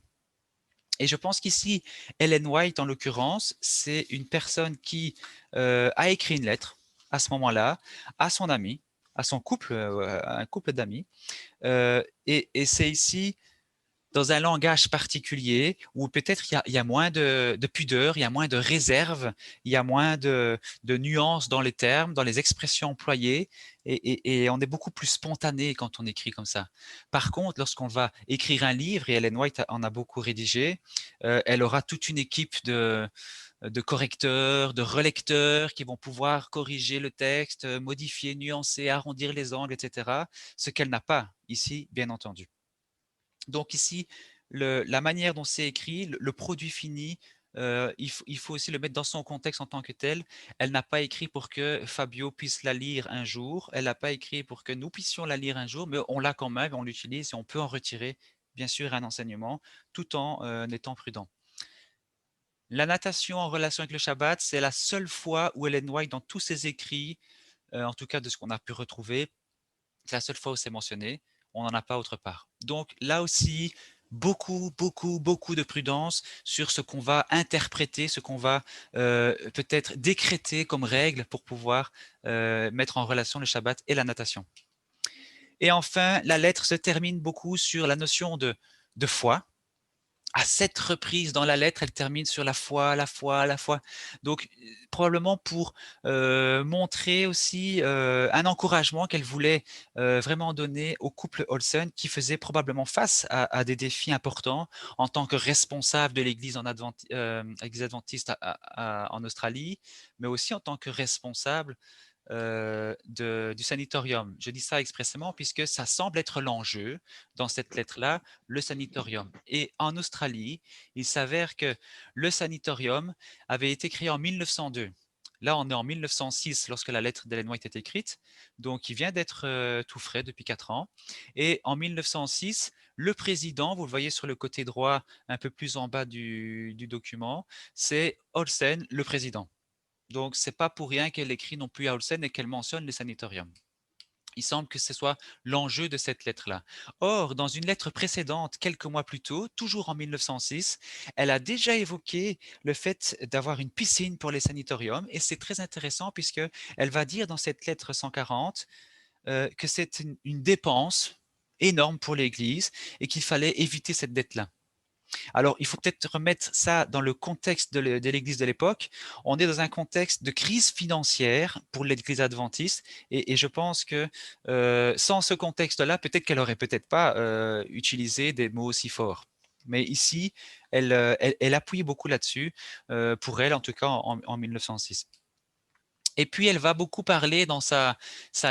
Et je pense qu'ici, Ellen White, en l'occurrence, c'est une personne qui a écrit une lettre à ce moment-là à son ami, à son couple, un couple d'amis. Et c'est ici dans un langage particulier où peut-être il y a moins de pudeur, il y a moins de réserve, il y a moins de nuances dans les termes, dans les expressions employées, et on est beaucoup plus spontané quand on écrit comme ça. Par contre, lorsqu'on va écrire un livre, et Ellen White en a beaucoup rédigé, elle aura toute une équipe de correcteurs, de relecteurs qui vont pouvoir corriger le texte, modifier, nuancer, arrondir les angles, etc. Ce qu'elle n'a pas ici, bien entendu. Donc ici, la manière dont c'est écrit, le produit fini, il faut aussi le mettre dans son contexte en tant que tel. Elle n'a pas écrit pour que Fabio puisse la lire un jour. Elle n'a pas écrit pour que nous puissions la lire un jour, mais on l'a quand même, on l'utilise et on peut en retirer, bien sûr, un enseignement tout en étant prudent. La natation en relation avec le Shabbat, c'est la seule fois où Ellen White, dans tous ses écrits, en tout cas de ce qu'on a pu retrouver, c'est la seule fois où c'est mentionné. On n'en a pas autre part. Donc là aussi, beaucoup de prudence sur ce qu'on va interpréter, ce qu'on va peut-être décréter comme règle pour pouvoir mettre en relation le Shabbat et la natation. Et enfin, la lettre se termine beaucoup sur la notion de foi. à 7 reprises dans la lettre, elle termine sur la foi, la foi, la foi. Donc, probablement pour, montrer aussi, un encouragement qu'elle voulait, vraiment donner au couple Olsen qui faisait probablement face à des défis importants en tant que responsable de l'église église adventiste en Australie, mais aussi en tant que responsable du sanatorium. Je dis ça expressément puisque ça semble être l'enjeu dans cette lettre-là, le sanatorium. Et en Australie, il s'avère que le sanatorium avait été créé en 1902. Là, on est en 1906 lorsque la lettre d'Ellen White est écrite, donc il vient d'être tout frais depuis 4 ans. Et en 1906, le président, vous le voyez sur le côté droit, un peu plus en bas du document, c'est Olsen, le président. Donc, c'est pas pour rien qu'elle écrit non plus à Olsen et qu'elle mentionne les sanatoriums. Il semble que ce soit l'enjeu de cette lettre-là. Or, dans une lettre précédente, quelques mois plus tôt, toujours en 1906, elle a déjà évoqué le fait d'avoir une piscine pour les sanatoriums et c'est très intéressant puisque elle va dire dans cette lettre 140 que c'est une dépense énorme pour l'Église et qu'il fallait éviter cette dette-là. Alors, il faut peut-être remettre ça dans le contexte de l'Église de l'époque. On est dans un contexte de crise financière pour l'Église adventiste et je pense que sans ce contexte-là, peut-être qu'elle aurait peut-être pas utilisé des mots aussi forts. Mais ici, elle appuie beaucoup là-dessus, pour elle en tout cas en 1906. Et puis, elle va beaucoup parler dans sa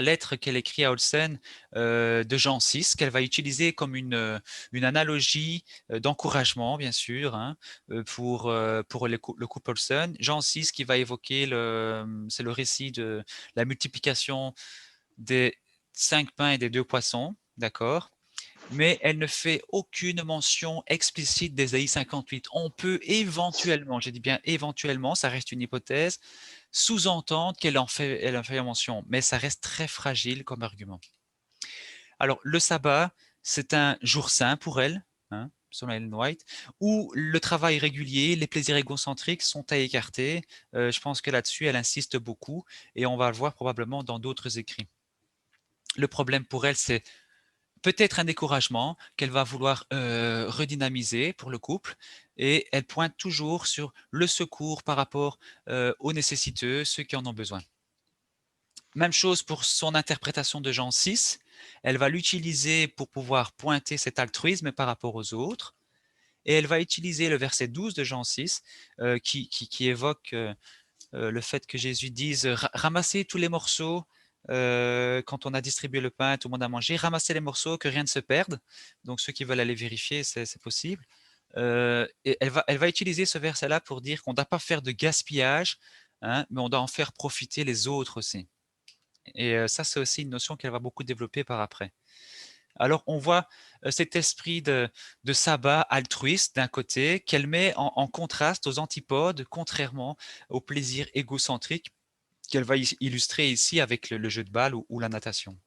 lettre qu'elle écrit à Olsen de Jean VI, qu'elle va utiliser comme une analogie d'encouragement, bien sûr, hein, pour le couple Olsen. Jean VI qui va évoquer, c'est le récit de la multiplication des 5 pains et des 2 poissons, d'accord? Mais elle ne fait aucune mention explicite d'Ésaïe 58. On peut éventuellement, j'ai dit bien éventuellement, ça reste une hypothèse, sous-entendre elle en fait mention, mais ça reste très fragile comme argument. Alors, le sabbat, c'est un jour saint pour elle, hein, selon Ellen White, où le travail régulier, les plaisirs égocentriques sont à écarter. Je pense que là-dessus, elle insiste beaucoup, et on va le voir probablement dans d'autres écrits. Le problème pour elle, c'est peut-être un découragement qu'elle va vouloir redynamiser pour le couple et elle pointe toujours sur le secours par rapport aux nécessiteux, ceux qui en ont besoin. Même chose pour son interprétation de Jean 6, elle va l'utiliser pour pouvoir pointer cet altruisme par rapport aux autres et elle va utiliser le verset 12 de Jean 6 qui évoque le fait que Jésus dise ramassez tous les morceaux quand on a distribué le pain, tout le monde a mangé, ramassez les morceaux, que rien ne se perde. Donc ceux qui veulent aller vérifier, c'est possible. Et elle va utiliser ce verset-là pour dire qu'on ne doit pas faire de gaspillage, hein, mais on doit en faire profiter les autres aussi. Et ça, c'est aussi une notion qu'elle va beaucoup développer par après. Alors, on voit cet esprit de sabbat altruiste d'un côté, qu'elle met en contraste aux antipodes, contrairement au plaisir égocentrique qu'elle va illustrer ici avec le jeu de balle ou la natation.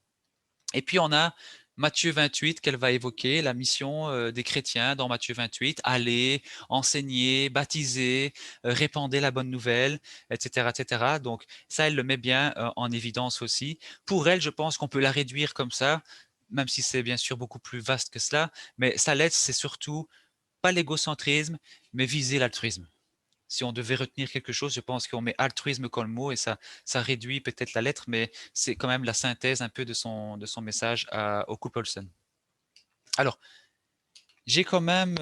Et puis on a Matthieu 28 qu'elle va évoquer, la mission des chrétiens dans Matthieu 28, aller, enseigner, baptiser, répandre la bonne nouvelle, etc., etc. Donc ça, elle le met bien en évidence aussi. Pour elle, je pense qu'on peut la réduire comme ça, même si c'est bien sûr beaucoup plus vaste que cela, mais sa lettre, c'est surtout pas l'égocentrisme, mais viser l'altruisme. Si on devait retenir quelque chose, je pense qu'on met altruisme comme mot et ça réduit peut-être la lettre, mais c'est quand même la synthèse un peu de son message au couple Olsen. Alors, j'ai quand même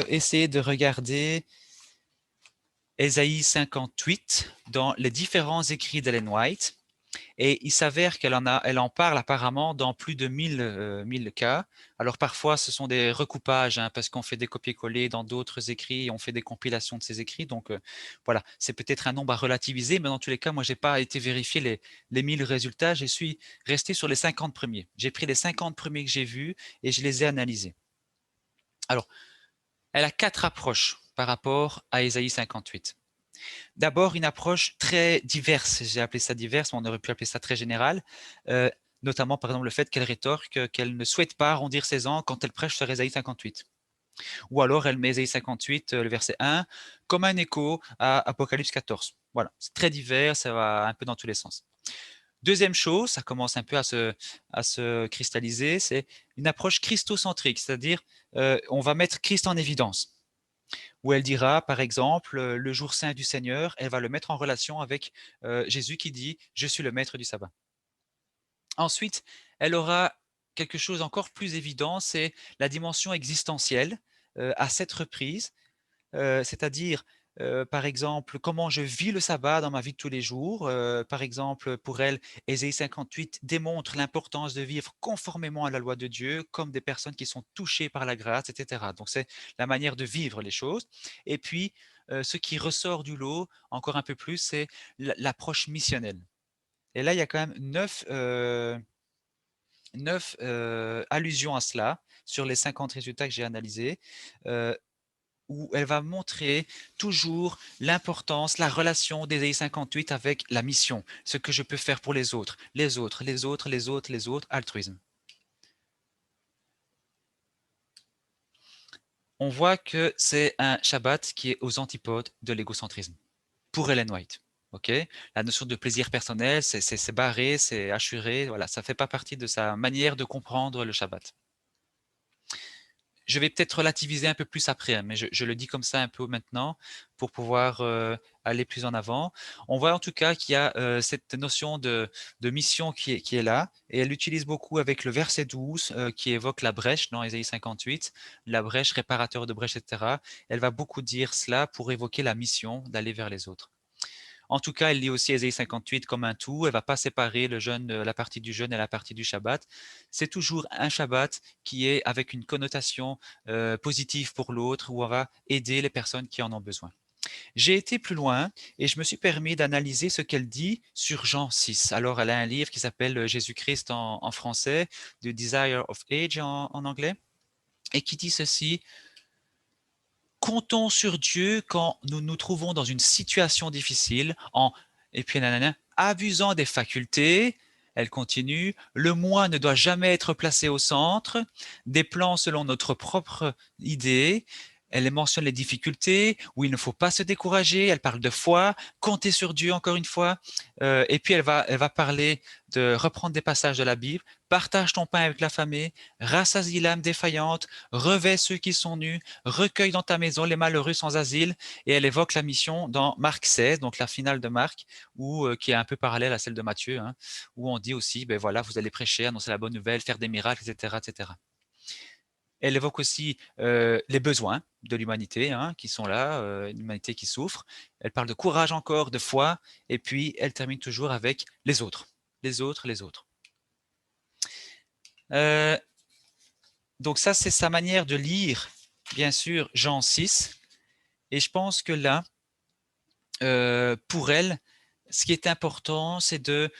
essayé de regarder Ésaïe 58 dans les différents écrits d'Ellen White. Et il s'avère elle en parle apparemment dans plus de 1000 cas. Alors parfois, ce sont des recoupages, hein, parce qu'on fait des copier-coller dans d'autres écrits, on fait des compilations de ces écrits. Donc voilà, c'est peut-être un nombre à relativiser, mais dans tous les cas, moi, j'ai pas été vérifier les 1000 résultats. Je suis resté sur les 50 premiers. J'ai pris les 50 premiers que j'ai vus et je les ai analysés. Alors, elle a 4 approches par rapport à Ésaïe 58. D'abord, une approche très diverse. J'ai appelé ça diverse, mais on aurait pu appeler ça très générale. Euh, Notamment, par exemple, le fait qu'elle rétorque qu'elle ne souhaite pas arrondir ses ans quand elle prêche sur Ésaïe 58. Ou alors, elle met Ésaïe 58, le verset 1, comme un écho à Apocalypse 14. Voilà, c'est très divers, ça va un peu dans tous les sens. Deuxième chose, ça commence un peu à se cristalliser, c'est une approche christocentrique, c'est-à-dire on va mettre Christ en évidence. où elle dira, par exemple, le jour saint du Seigneur, elle va le mettre en relation avec Jésus qui dit « Je suis le maître du sabbat ». Ensuite, elle aura quelque chose encore plus évident, c'est la dimension existentielle à 7 reprises, c'est-à-dire, par exemple, comment je vis le sabbat dans ma vie de tous les jours. Par exemple, pour elle, Ésaïe 58 démontre l'importance de vivre conformément à la loi de Dieu, comme des personnes qui sont touchées par la grâce, etc. Donc, c'est la manière de vivre les choses. Et puis, ce qui ressort du lot, encore un peu plus, c'est l'approche missionnelle. Et là, il y a quand même 9 allusions à cela sur les 50 résultats que j'ai analysés. Où elle va montrer toujours l'importance, la relation d'Ésaïe 58 avec la mission, ce que je peux faire pour les autres, les autres, les autres, les autres, les autres, altruisme. On voit que c'est un Shabbat qui est aux antipodes de l'égocentrisme, pour Ellen White. Okay, la notion de plaisir personnel, c'est barré, c'est assuré, voilà, ça ne fait pas partie de sa manière de comprendre le Shabbat. Je vais peut-être relativiser un peu plus après, hein, mais je le dis comme ça un peu maintenant pour pouvoir aller plus en avant. On voit en tout cas qu'il y a cette notion de mission qui est là, et elle l'utilise beaucoup avec le verset 12 qui évoque la brèche dans Ésaïe 58, la brèche, réparateur de brèche, etc. Elle va beaucoup dire cela pour évoquer la mission d'aller vers les autres. En tout cas, elle lit aussi Ésaïe 58 comme un tout. Elle ne va pas séparer le jeûne, la partie du jeûne et la partie du Shabbat. C'est toujours un Shabbat qui est avec une connotation positive pour l'autre, où on va aider les personnes qui en ont besoin. J'ai été plus loin et je me suis permis d'analyser ce qu'elle dit sur Jean 6. Alors, elle a un livre qui s'appelle Jésus-Christ en français, The Desire of Age en anglais, et qui dit ceci: comptons sur Dieu quand nous nous trouvons dans une situation difficile, et puis nanana, abusant des facultés. Elle continue, le moi ne doit jamais être placé au centre, des plans selon notre propre idée. Elle mentionne les difficultés, où il ne faut pas se décourager. Elle parle de foi, compter sur Dieu encore une fois. Et puis elle va parler de reprendre des passages de la Bible. Partage ton pain avec la famille, rassasie l'âme défaillante, revêt ceux qui sont nus, recueille dans ta maison les malheureux sans asile. Et elle évoque la mission dans Marc 16, donc la finale de Marc, qui est un peu parallèle à celle de Matthieu, hein, où on dit aussi, ben voilà, vous allez prêcher, annoncer la bonne nouvelle, faire des miracles, etc., etc. Elle évoque aussi les besoins de l'humanité qui sont là, l'humanité qui souffre. Elle parle de courage encore, de foi, et puis elle termine toujours avec les autres, les autres, les autres. Donc ça, c'est sa manière de lire, bien sûr, Jean 6. Et je pense que là, pour elle, ce qui est important, c'est de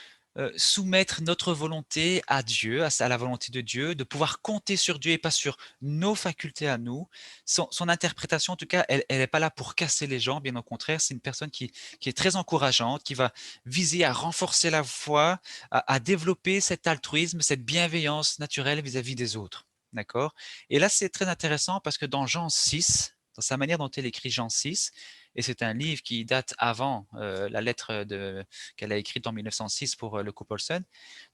soumettre notre volonté à Dieu, à la volonté de Dieu, de pouvoir compter sur Dieu et pas sur nos facultés à nous. Son interprétation, en tout cas, elle n'est pas là pour casser les gens, bien au contraire, c'est une personne qui est très encourageante, qui va viser à renforcer la foi, à développer cet altruisme, cette bienveillance naturelle vis-à-vis des autres. D'accord? Et là, c'est très intéressant parce que dans Jean 6, dans sa manière dont elle écrit Jean 6, et c'est un livre qui date avant la lettre qu'elle a écrite en 1906 pour le couple Olsen.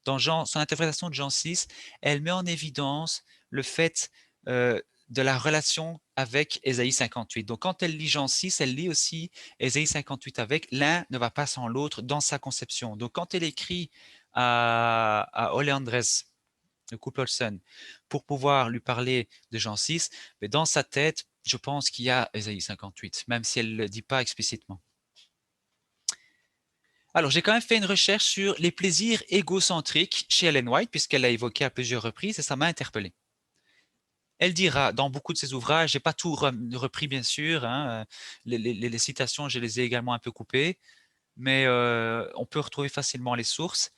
Dans son interprétation de Jean 6, elle met en évidence le fait de la relation avec Ésaïe 58. Donc, quand elle lit Jean 6, elle lit aussi Ésaïe 58 avec. L'un ne va pas sans l'autre dans sa conception. Donc, quand elle écrit à Ole Andrés, le couple Olsen, pour pouvoir lui parler de Jean 6, mais dans sa tête, je pense qu'il y a Ésaïe 58, même si elle ne le dit pas explicitement. Alors, j'ai quand même fait une recherche sur les plaisirs égocentriques chez Ellen White, puisqu'elle l'a évoqué à plusieurs reprises, et ça m'a interpellé. Elle dira dans beaucoup de ses ouvrages, j'ai pas tout repris bien sûr, les citations, je les ai également un peu coupées, mais on peut retrouver facilement les sources.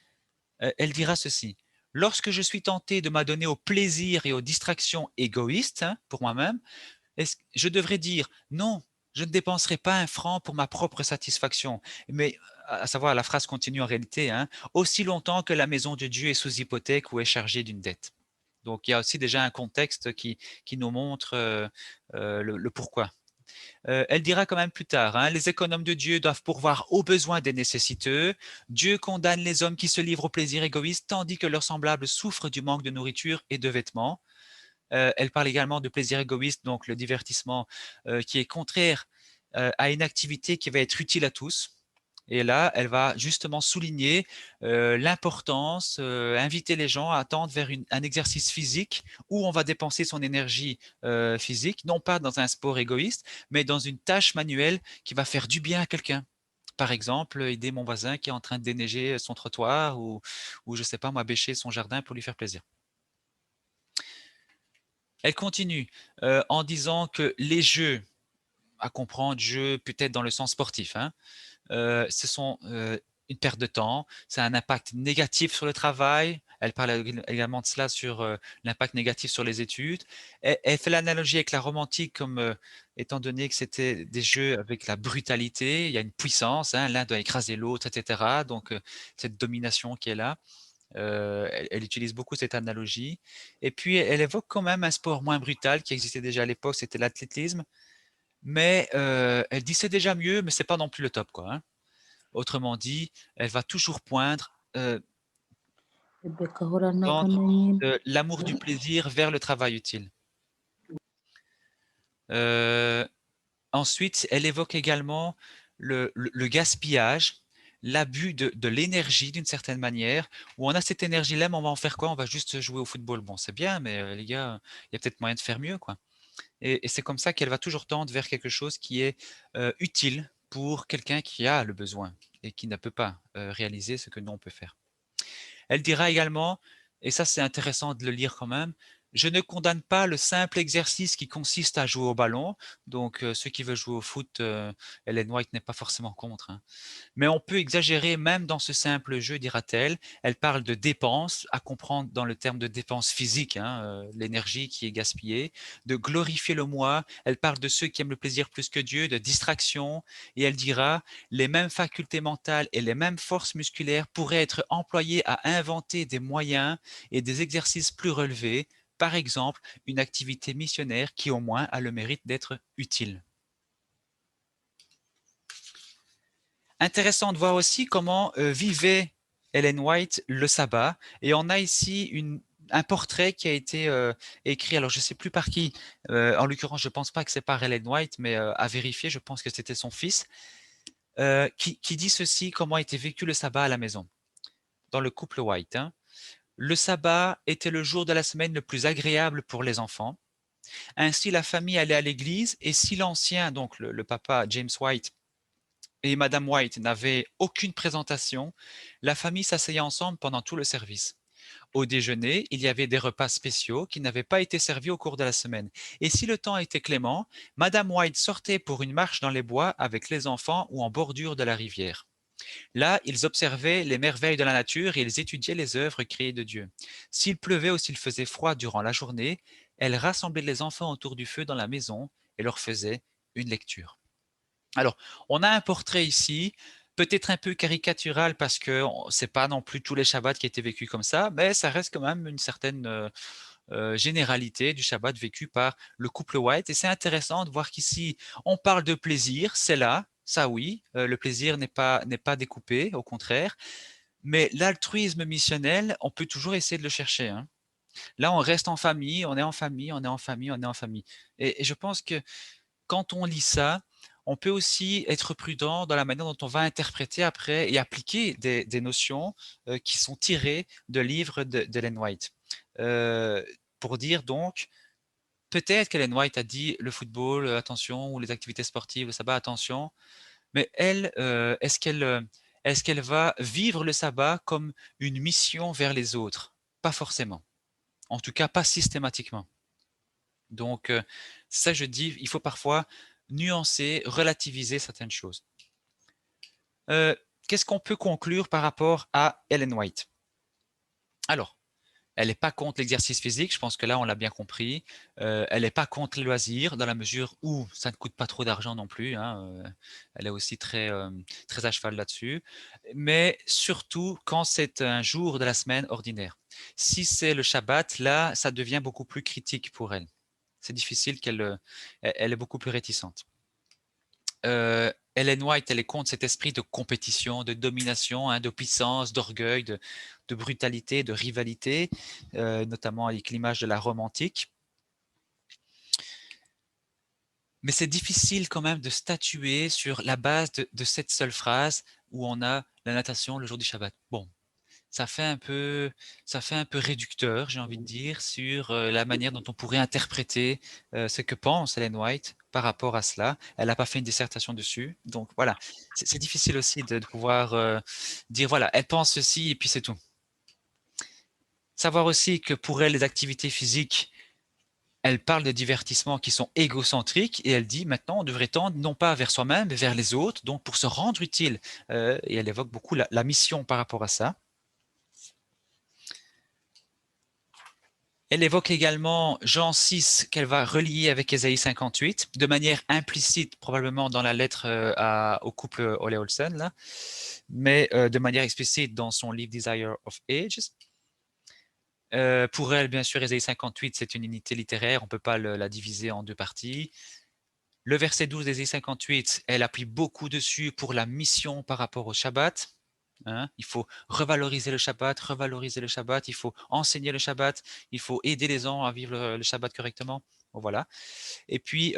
Elle dira ceci: lorsque je suis tenté de m'adonner au plaisir et aux distractions égoïstes pour moi-même, je devrais dire non, je ne dépenserai pas un franc pour ma propre satisfaction. Mais à savoir, la phrase continue en réalité, aussi longtemps que la maison de Dieu est sous hypothèque ou est chargée d'une dette. Donc il y a aussi déjà un contexte qui nous montre le pourquoi. Elle dira quand même plus tard, les économes de Dieu doivent pourvoir aux besoins des nécessiteux. Dieu condamne les hommes qui se livrent au plaisir égoïste, tandis que leurs semblables souffrent du manque de nourriture et de vêtements. Elle parle également de plaisir égoïste, donc le divertissement qui est contraire à une activité qui va être utile à tous. Et là, elle va justement souligner l'importance, inviter les gens à tendre vers un exercice physique où on va dépenser son énergie physique, non pas dans un sport égoïste, mais dans une tâche manuelle qui va faire du bien à quelqu'un. Par exemple, aider mon voisin qui est en train de déneiger son trottoir ou je sais pas moi, bêcher son jardin pour lui faire plaisir. Elle continue en disant que les jeux, à comprendre jeux peut-être dans le sens sportif, hein, ce sont une perte de temps, ça a un impact négatif sur le travail. Elle parle également de cela sur l'impact négatif sur les études. Elle fait l'analogie avec la romantique comme étant donné que c'était des jeux avec la brutalité, il y a une puissance, hein, l'un doit écraser l'autre, etc. Donc cette domination qui est là. Elle utilise beaucoup cette analogie. Et puis, elle évoque quand même un sport moins brutal qui existait déjà à l'époque, c'était l'athlétisme. Mais elle dit c'est déjà mieux, mais c'est pas non plus le top, quoi, hein. Autrement dit, elle va toujours poindre tendre de l'amour du plaisir vers le travail utile. Euh, Ensuite, elle évoque également le gaspillage, l'abus de l'énergie d'une certaine manière, où on a cette énergie-là, mais on va en faire quoi? On va juste jouer au football. Bon, c'est bien, mais les gars, il y a peut-être moyen de faire mieux, quoi. Et c'est comme ça qu'elle va toujours tendre vers quelque chose qui est utile pour quelqu'un qui a le besoin et qui ne peut pas réaliser ce que nous on peut faire. Elle dira également, et ça c'est intéressant de le lire quand même, je ne condamne pas le simple exercice qui consiste à jouer au ballon. Donc ceux qui veulent jouer au foot, Ellen White n'est pas forcément contre, hein. Mais on peut exagérer même dans ce simple jeu, dira-t-elle. Elle parle de dépenses, à comprendre dans le terme de dépenses physiques, hein, l'énergie qui est gaspillée, de glorifier le moi. Elle parle de ceux qui aiment le plaisir plus que Dieu, de distraction. Et elle dira, les mêmes facultés mentales et les mêmes forces musculaires pourraient être employées à inventer des moyens et des exercices plus relevés. Par exemple, une activité missionnaire qui au moins a le mérite d'être utile. Intéressant de voir aussi comment vivait Ellen White le sabbat. Et on a ici un portrait qui a été écrit, alors je ne sais plus par qui, en l'occurrence je ne pense pas que c'est par Ellen White, mais à vérifier, je pense que c'était son fils, qui dit ceci, comment était vécu le sabbat à la maison, dans le couple White, hein. Le sabbat était le jour de la semaine le plus agréable pour les enfants. Ainsi, la famille allait à l'église et si l'ancien, donc le papa James White, et Madame White n'avaient aucune présentation, la famille s'asseyait ensemble pendant tout le service. Au déjeuner, il y avait des repas spéciaux qui n'avaient pas été servis au cours de la semaine. Et si le temps était clément, Madame White sortait pour une marche dans les bois avec les enfants ou en bordure de la rivière. Là, ils observaient les merveilles de la nature et ils étudiaient les œuvres créées de Dieu. S'il pleuvait ou s'il faisait froid durant la journée, elle rassemblait les enfants autour du feu dans la maison et leur faisait une lecture. Alors, on a un portrait ici, peut-être un peu caricatural parce que c'est pas non plus tous les Shabbats qui étaient vécus comme ça, mais ça reste quand même une certaine généralité du Shabbat vécu par le couple White. Et c'est intéressant de voir qu'ici, on parle de plaisir, c'est là, ça oui, le plaisir n'est pas découpé, au contraire, mais l'altruisme missionnel, on peut toujours essayer de le chercher, hein. Là, on reste en famille, on est en famille, on est en famille, on est en famille. Et je pense que quand on lit ça, on peut aussi être prudent dans la manière dont on va interpréter après et appliquer des notions qui sont tirées de livres d'Ellen White. Euh, pour dire donc, peut-être qu'Ellen White a dit le football, attention, ou les activités sportives, le sabbat, attention, mais elle, est-ce qu'elle va vivre le sabbat comme une mission vers les autres? Pas forcément. En tout cas, pas systématiquement. Donc, ça, je dis, il faut parfois nuancer, relativiser certaines choses. Euh, Qu'est-ce qu'on peut conclure par rapport à Ellen White? Alors, elle n'est pas contre l'exercice physique, je pense que là, on l'a bien compris. Elle n'est pas contre les loisirs, dans la mesure où ça ne coûte pas trop d'argent non plus, hein. Elle est aussi très à cheval là-dessus. Mais surtout quand c'est un jour de la semaine ordinaire. Si c'est le Shabbat, là, ça devient beaucoup plus critique pour elle. C'est difficile elle est beaucoup plus réticente. Ellen White, elle est contre cet esprit de compétition, de domination, hein, de puissance, d'orgueil, de brutalité, de rivalité, notamment avec l'image de la Rome antique. Mais c'est difficile quand même de statuer sur la base de cette seule phrase où on a la natation le jour du Shabbat. Bon, ça fait un peu ça fait un peu réducteur, j'ai envie de dire, sur, la manière dont on pourrait interpréter, ce que pense Ellen White par rapport à cela. Elle n'a pas fait une dissertation dessus, donc voilà. C'est difficile aussi de pouvoir, dire voilà, elle pense ceci et puis c'est tout. Savoir aussi que pour elle, les activités physiques, elle parle de divertissements qui sont égocentriques et elle dit maintenant on devrait tendre non pas vers soi-même mais vers les autres, donc pour se rendre utile. Et elle évoque beaucoup la mission par rapport à ça. Elle évoque également Jean 6 qu'elle va relier avec Ésaïe 58, de manière implicite probablement dans la lettre au couple Ole Olsen, là, mais de manière explicite dans son livre Desire of Ages. Pour elle, bien sûr, Ésaïe 58, c'est une unité littéraire, on ne peut pas la diviser en deux parties. Le verset 12 d'Ésaïe 58, elle appuie beaucoup dessus pour la mission par rapport au Shabbat. Hein, il faut revaloriser le Shabbat, il faut enseigner le Shabbat, il faut aider les gens à vivre le Shabbat correctement. Bon, voilà. Et puis,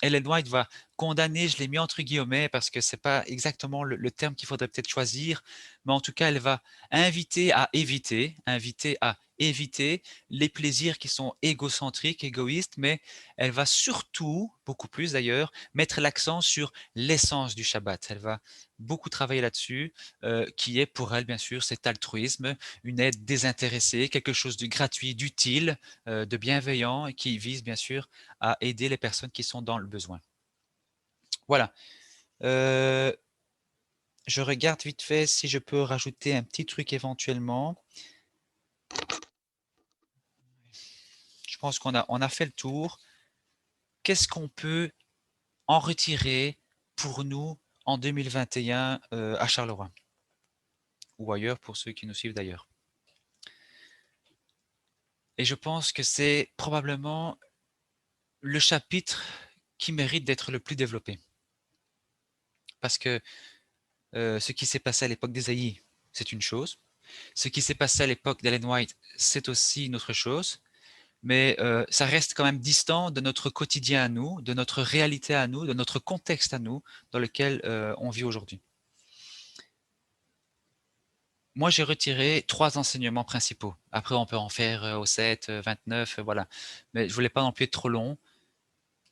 Ellen White va condamner, je l'ai mis entre guillemets parce que c'est pas exactement le terme qu'il faudrait peut-être choisir, mais en tout cas, elle va inviter à éviter les plaisirs qui sont égocentriques, égoïstes, mais elle va surtout, beaucoup plus d'ailleurs, mettre l'accent sur l'essence du Shabbat. Elle va beaucoup travailler là-dessus, qui est pour elle, bien sûr, cet altruisme, une aide désintéressée, quelque chose de gratuit, d'utile, de bienveillant et qui vise, bien sûr, à aider les personnes qui sont dans le besoin. Voilà. Euh, je regarde vite fait si je peux rajouter un petit truc éventuellement. Je pense on a fait le tour. Qu'est-ce qu'on peut en retirer pour nous en 2021 à Charleroi ou ailleurs pour ceux qui nous suivent d'ailleurs? Et je pense que c'est probablement le chapitre qui mérite d'être le plus développé. Parce que ce qui s'est passé à l'époque d'Ésaïe, c'est une chose. Ce qui s'est passé à l'époque d'Ellen White, c'est aussi une autre chose. Mais ça reste quand même distant de notre quotidien à nous, de notre réalité à nous, de notre contexte à nous, dans lequel on vit aujourd'hui. Moi, j'ai retiré 3 enseignements principaux. Après, on peut en faire au 7, 29, voilà. Mais je voulais pas non plus être trop long.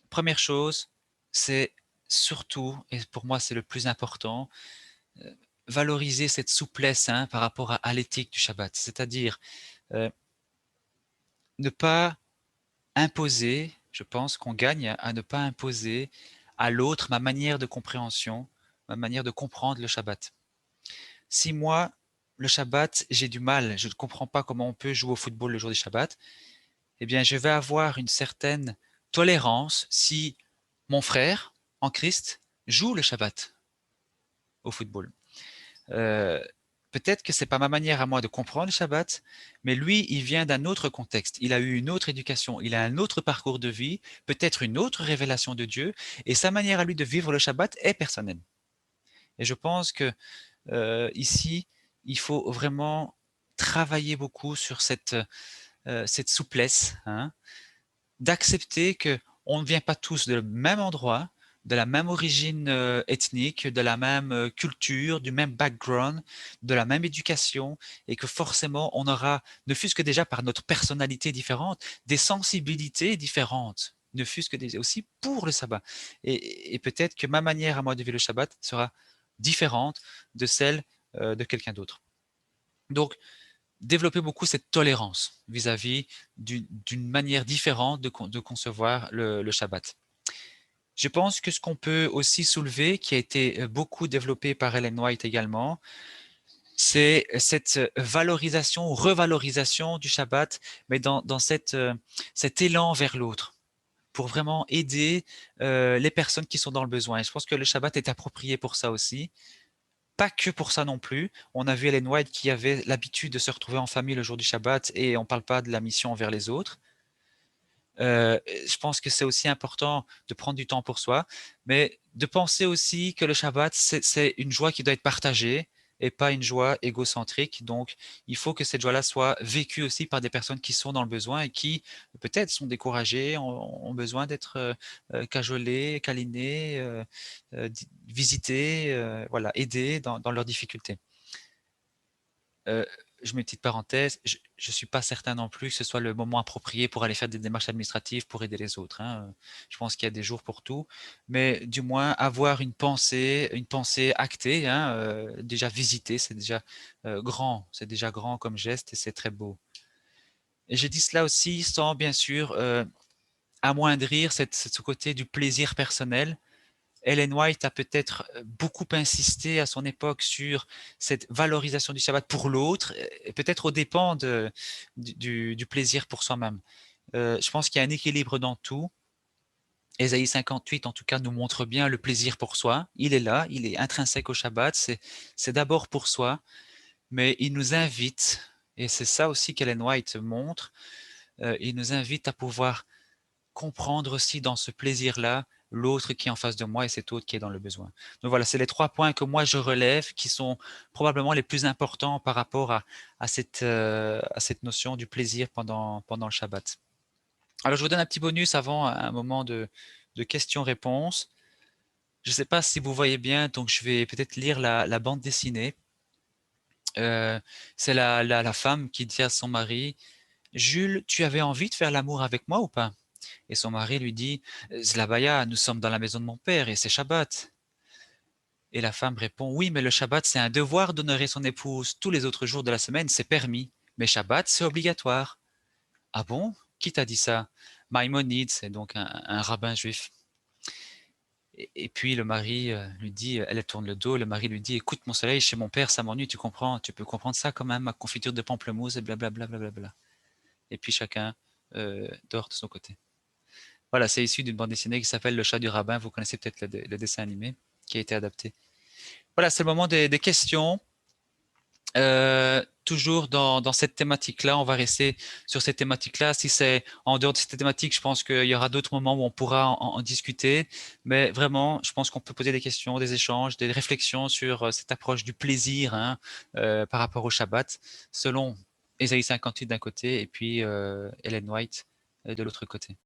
Première chose, c'est surtout, et pour moi c'est le plus important, euh, valoriser cette souplesse hein, par rapport à l'éthique du Shabbat. C'est-à-dire euh, ne pas imposer, je pense qu'on gagne à ne pas imposer à l'autre ma manière de compréhension, ma manière de comprendre le Shabbat. Si moi, le Shabbat, j'ai du mal, je ne comprends pas comment on peut jouer au football le jour du Shabbat, eh bien, je vais avoir une certaine tolérance si mon frère en Christ joue le Shabbat au football. Euh, Peut-être que c'est pas ma manière à moi de comprendre le Shabbat, mais lui, il vient d'un autre contexte. Il a eu une autre éducation, il a un autre parcours de vie, peut-être une autre révélation de Dieu, et sa manière à lui de vivre le Shabbat est personnelle. Et je pense que ici, il faut vraiment travailler beaucoup sur cette souplesse, hein, d'accepter que on ne vient pas tous du même endroit, de la même origine ethnique, de la même culture, du même background, de la même éducation, et que forcément on aura, ne fût-ce que déjà par notre personnalité différente, des sensibilités différentes, ne fût-ce que aussi pour le sabbat. Et peut-être que ma manière à moi de vivre le Shabbat sera différente de celle de quelqu'un d'autre. Donc, développer beaucoup cette tolérance vis-à-vis d'une manière différente de concevoir le Shabbat. Je pense que ce qu'on peut aussi soulever, qui a été beaucoup développé par Ellen White également, c'est cette valorisation, revalorisation du Shabbat, mais dans cet élan vers l'autre, pour vraiment aider les personnes qui sont dans le besoin. Et je pense que le Shabbat est approprié pour ça aussi. Pas que pour ça non plus. On a vu Ellen White qui avait l'habitude de se retrouver en famille le jour du Shabbat et on ne parle pas de la mission envers les autres. Je pense que c'est aussi important de prendre du temps pour soi, mais de penser aussi que le Shabbat, c'est une joie qui doit être partagée, et pas une joie égocentrique. Donc, il faut que cette joie-là soit vécue aussi par des personnes qui sont dans le besoin et qui peut-être sont découragées, ont besoin d'être cajolées, câlinées, visitées, voilà, aidées dans leurs difficultés. Je mets une petite parenthèse, je ne suis pas certain non plus que ce soit le moment approprié pour aller faire des démarches administratives pour aider les autres, hein. Je pense qu'il y a des jours pour tout, mais du moins avoir une pensée actée, hein, déjà visiter, c'est déjà grand, c'est déjà grand comme geste et c'est très beau. Et j'ai dit cela aussi sans bien sûr amoindrir ce côté du plaisir personnel. Ellen White a peut-être beaucoup insisté à son époque sur cette valorisation du Shabbat pour l'autre, et peut-être aux dépens du plaisir pour soi-même. Je pense qu'il y a un équilibre dans tout. Ésaïe 58, en tout cas, nous montre bien le plaisir pour soi. Il est là, il est intrinsèque au Shabbat, c'est d'abord pour soi, mais il nous invite, et c'est ça aussi qu'Ellen White montre, il nous invite à pouvoir comprendre aussi dans ce plaisir-là l'autre qui est en face de moi et cet autre qui est dans le besoin. Donc voilà, c'est les 3 points que moi je relève qui sont probablement les plus importants par rapport à cette notion du plaisir pendant le Shabbat. Alors je vous donne un petit bonus avant un moment de questions-réponses. Je ne sais pas si vous voyez bien, donc je vais peut-être lire la bande dessinée. C'est la femme qui dit à son mari, Jules, tu avais envie de faire l'amour avec moi ou pas? Et son mari lui dit, Zlabaya, nous sommes dans la maison de mon père et c'est Shabbat. Et la femme répond, oui, mais le Shabbat, c'est un devoir d'honorer son épouse. Tous les autres jours de la semaine, c'est permis. Mais Shabbat, c'est obligatoire. Ah bon? Qui t'a dit ça? Maïmonide, c'est donc un rabbin juif. Et puis le mari lui dit, elle tourne le dos, le mari lui dit, écoute mon soleil, chez mon père, ça m'ennuie, tu comprends, tu peux comprendre ça quand même, ma confiture de pamplemousse et blablabla. Bla. Et puis chacun dort de son côté. Voilà, c'est issu d'une bande dessinée qui s'appelle Le chat du rabbin. Vous connaissez peut-être le dessin animé qui a été adapté. Voilà, c'est le moment des questions. Toujours dans cette thématique-là, on va rester sur cette thématique-là. Si c'est en dehors de cette thématique, je pense qu'il y aura d'autres moments où on pourra en discuter. Mais vraiment, je pense qu'on peut poser des questions, des échanges, des réflexions sur cette approche du plaisir, hein, par rapport au Shabbat, selon Ésaïe 58 d'un côté et puis Ellen White de l'autre côté.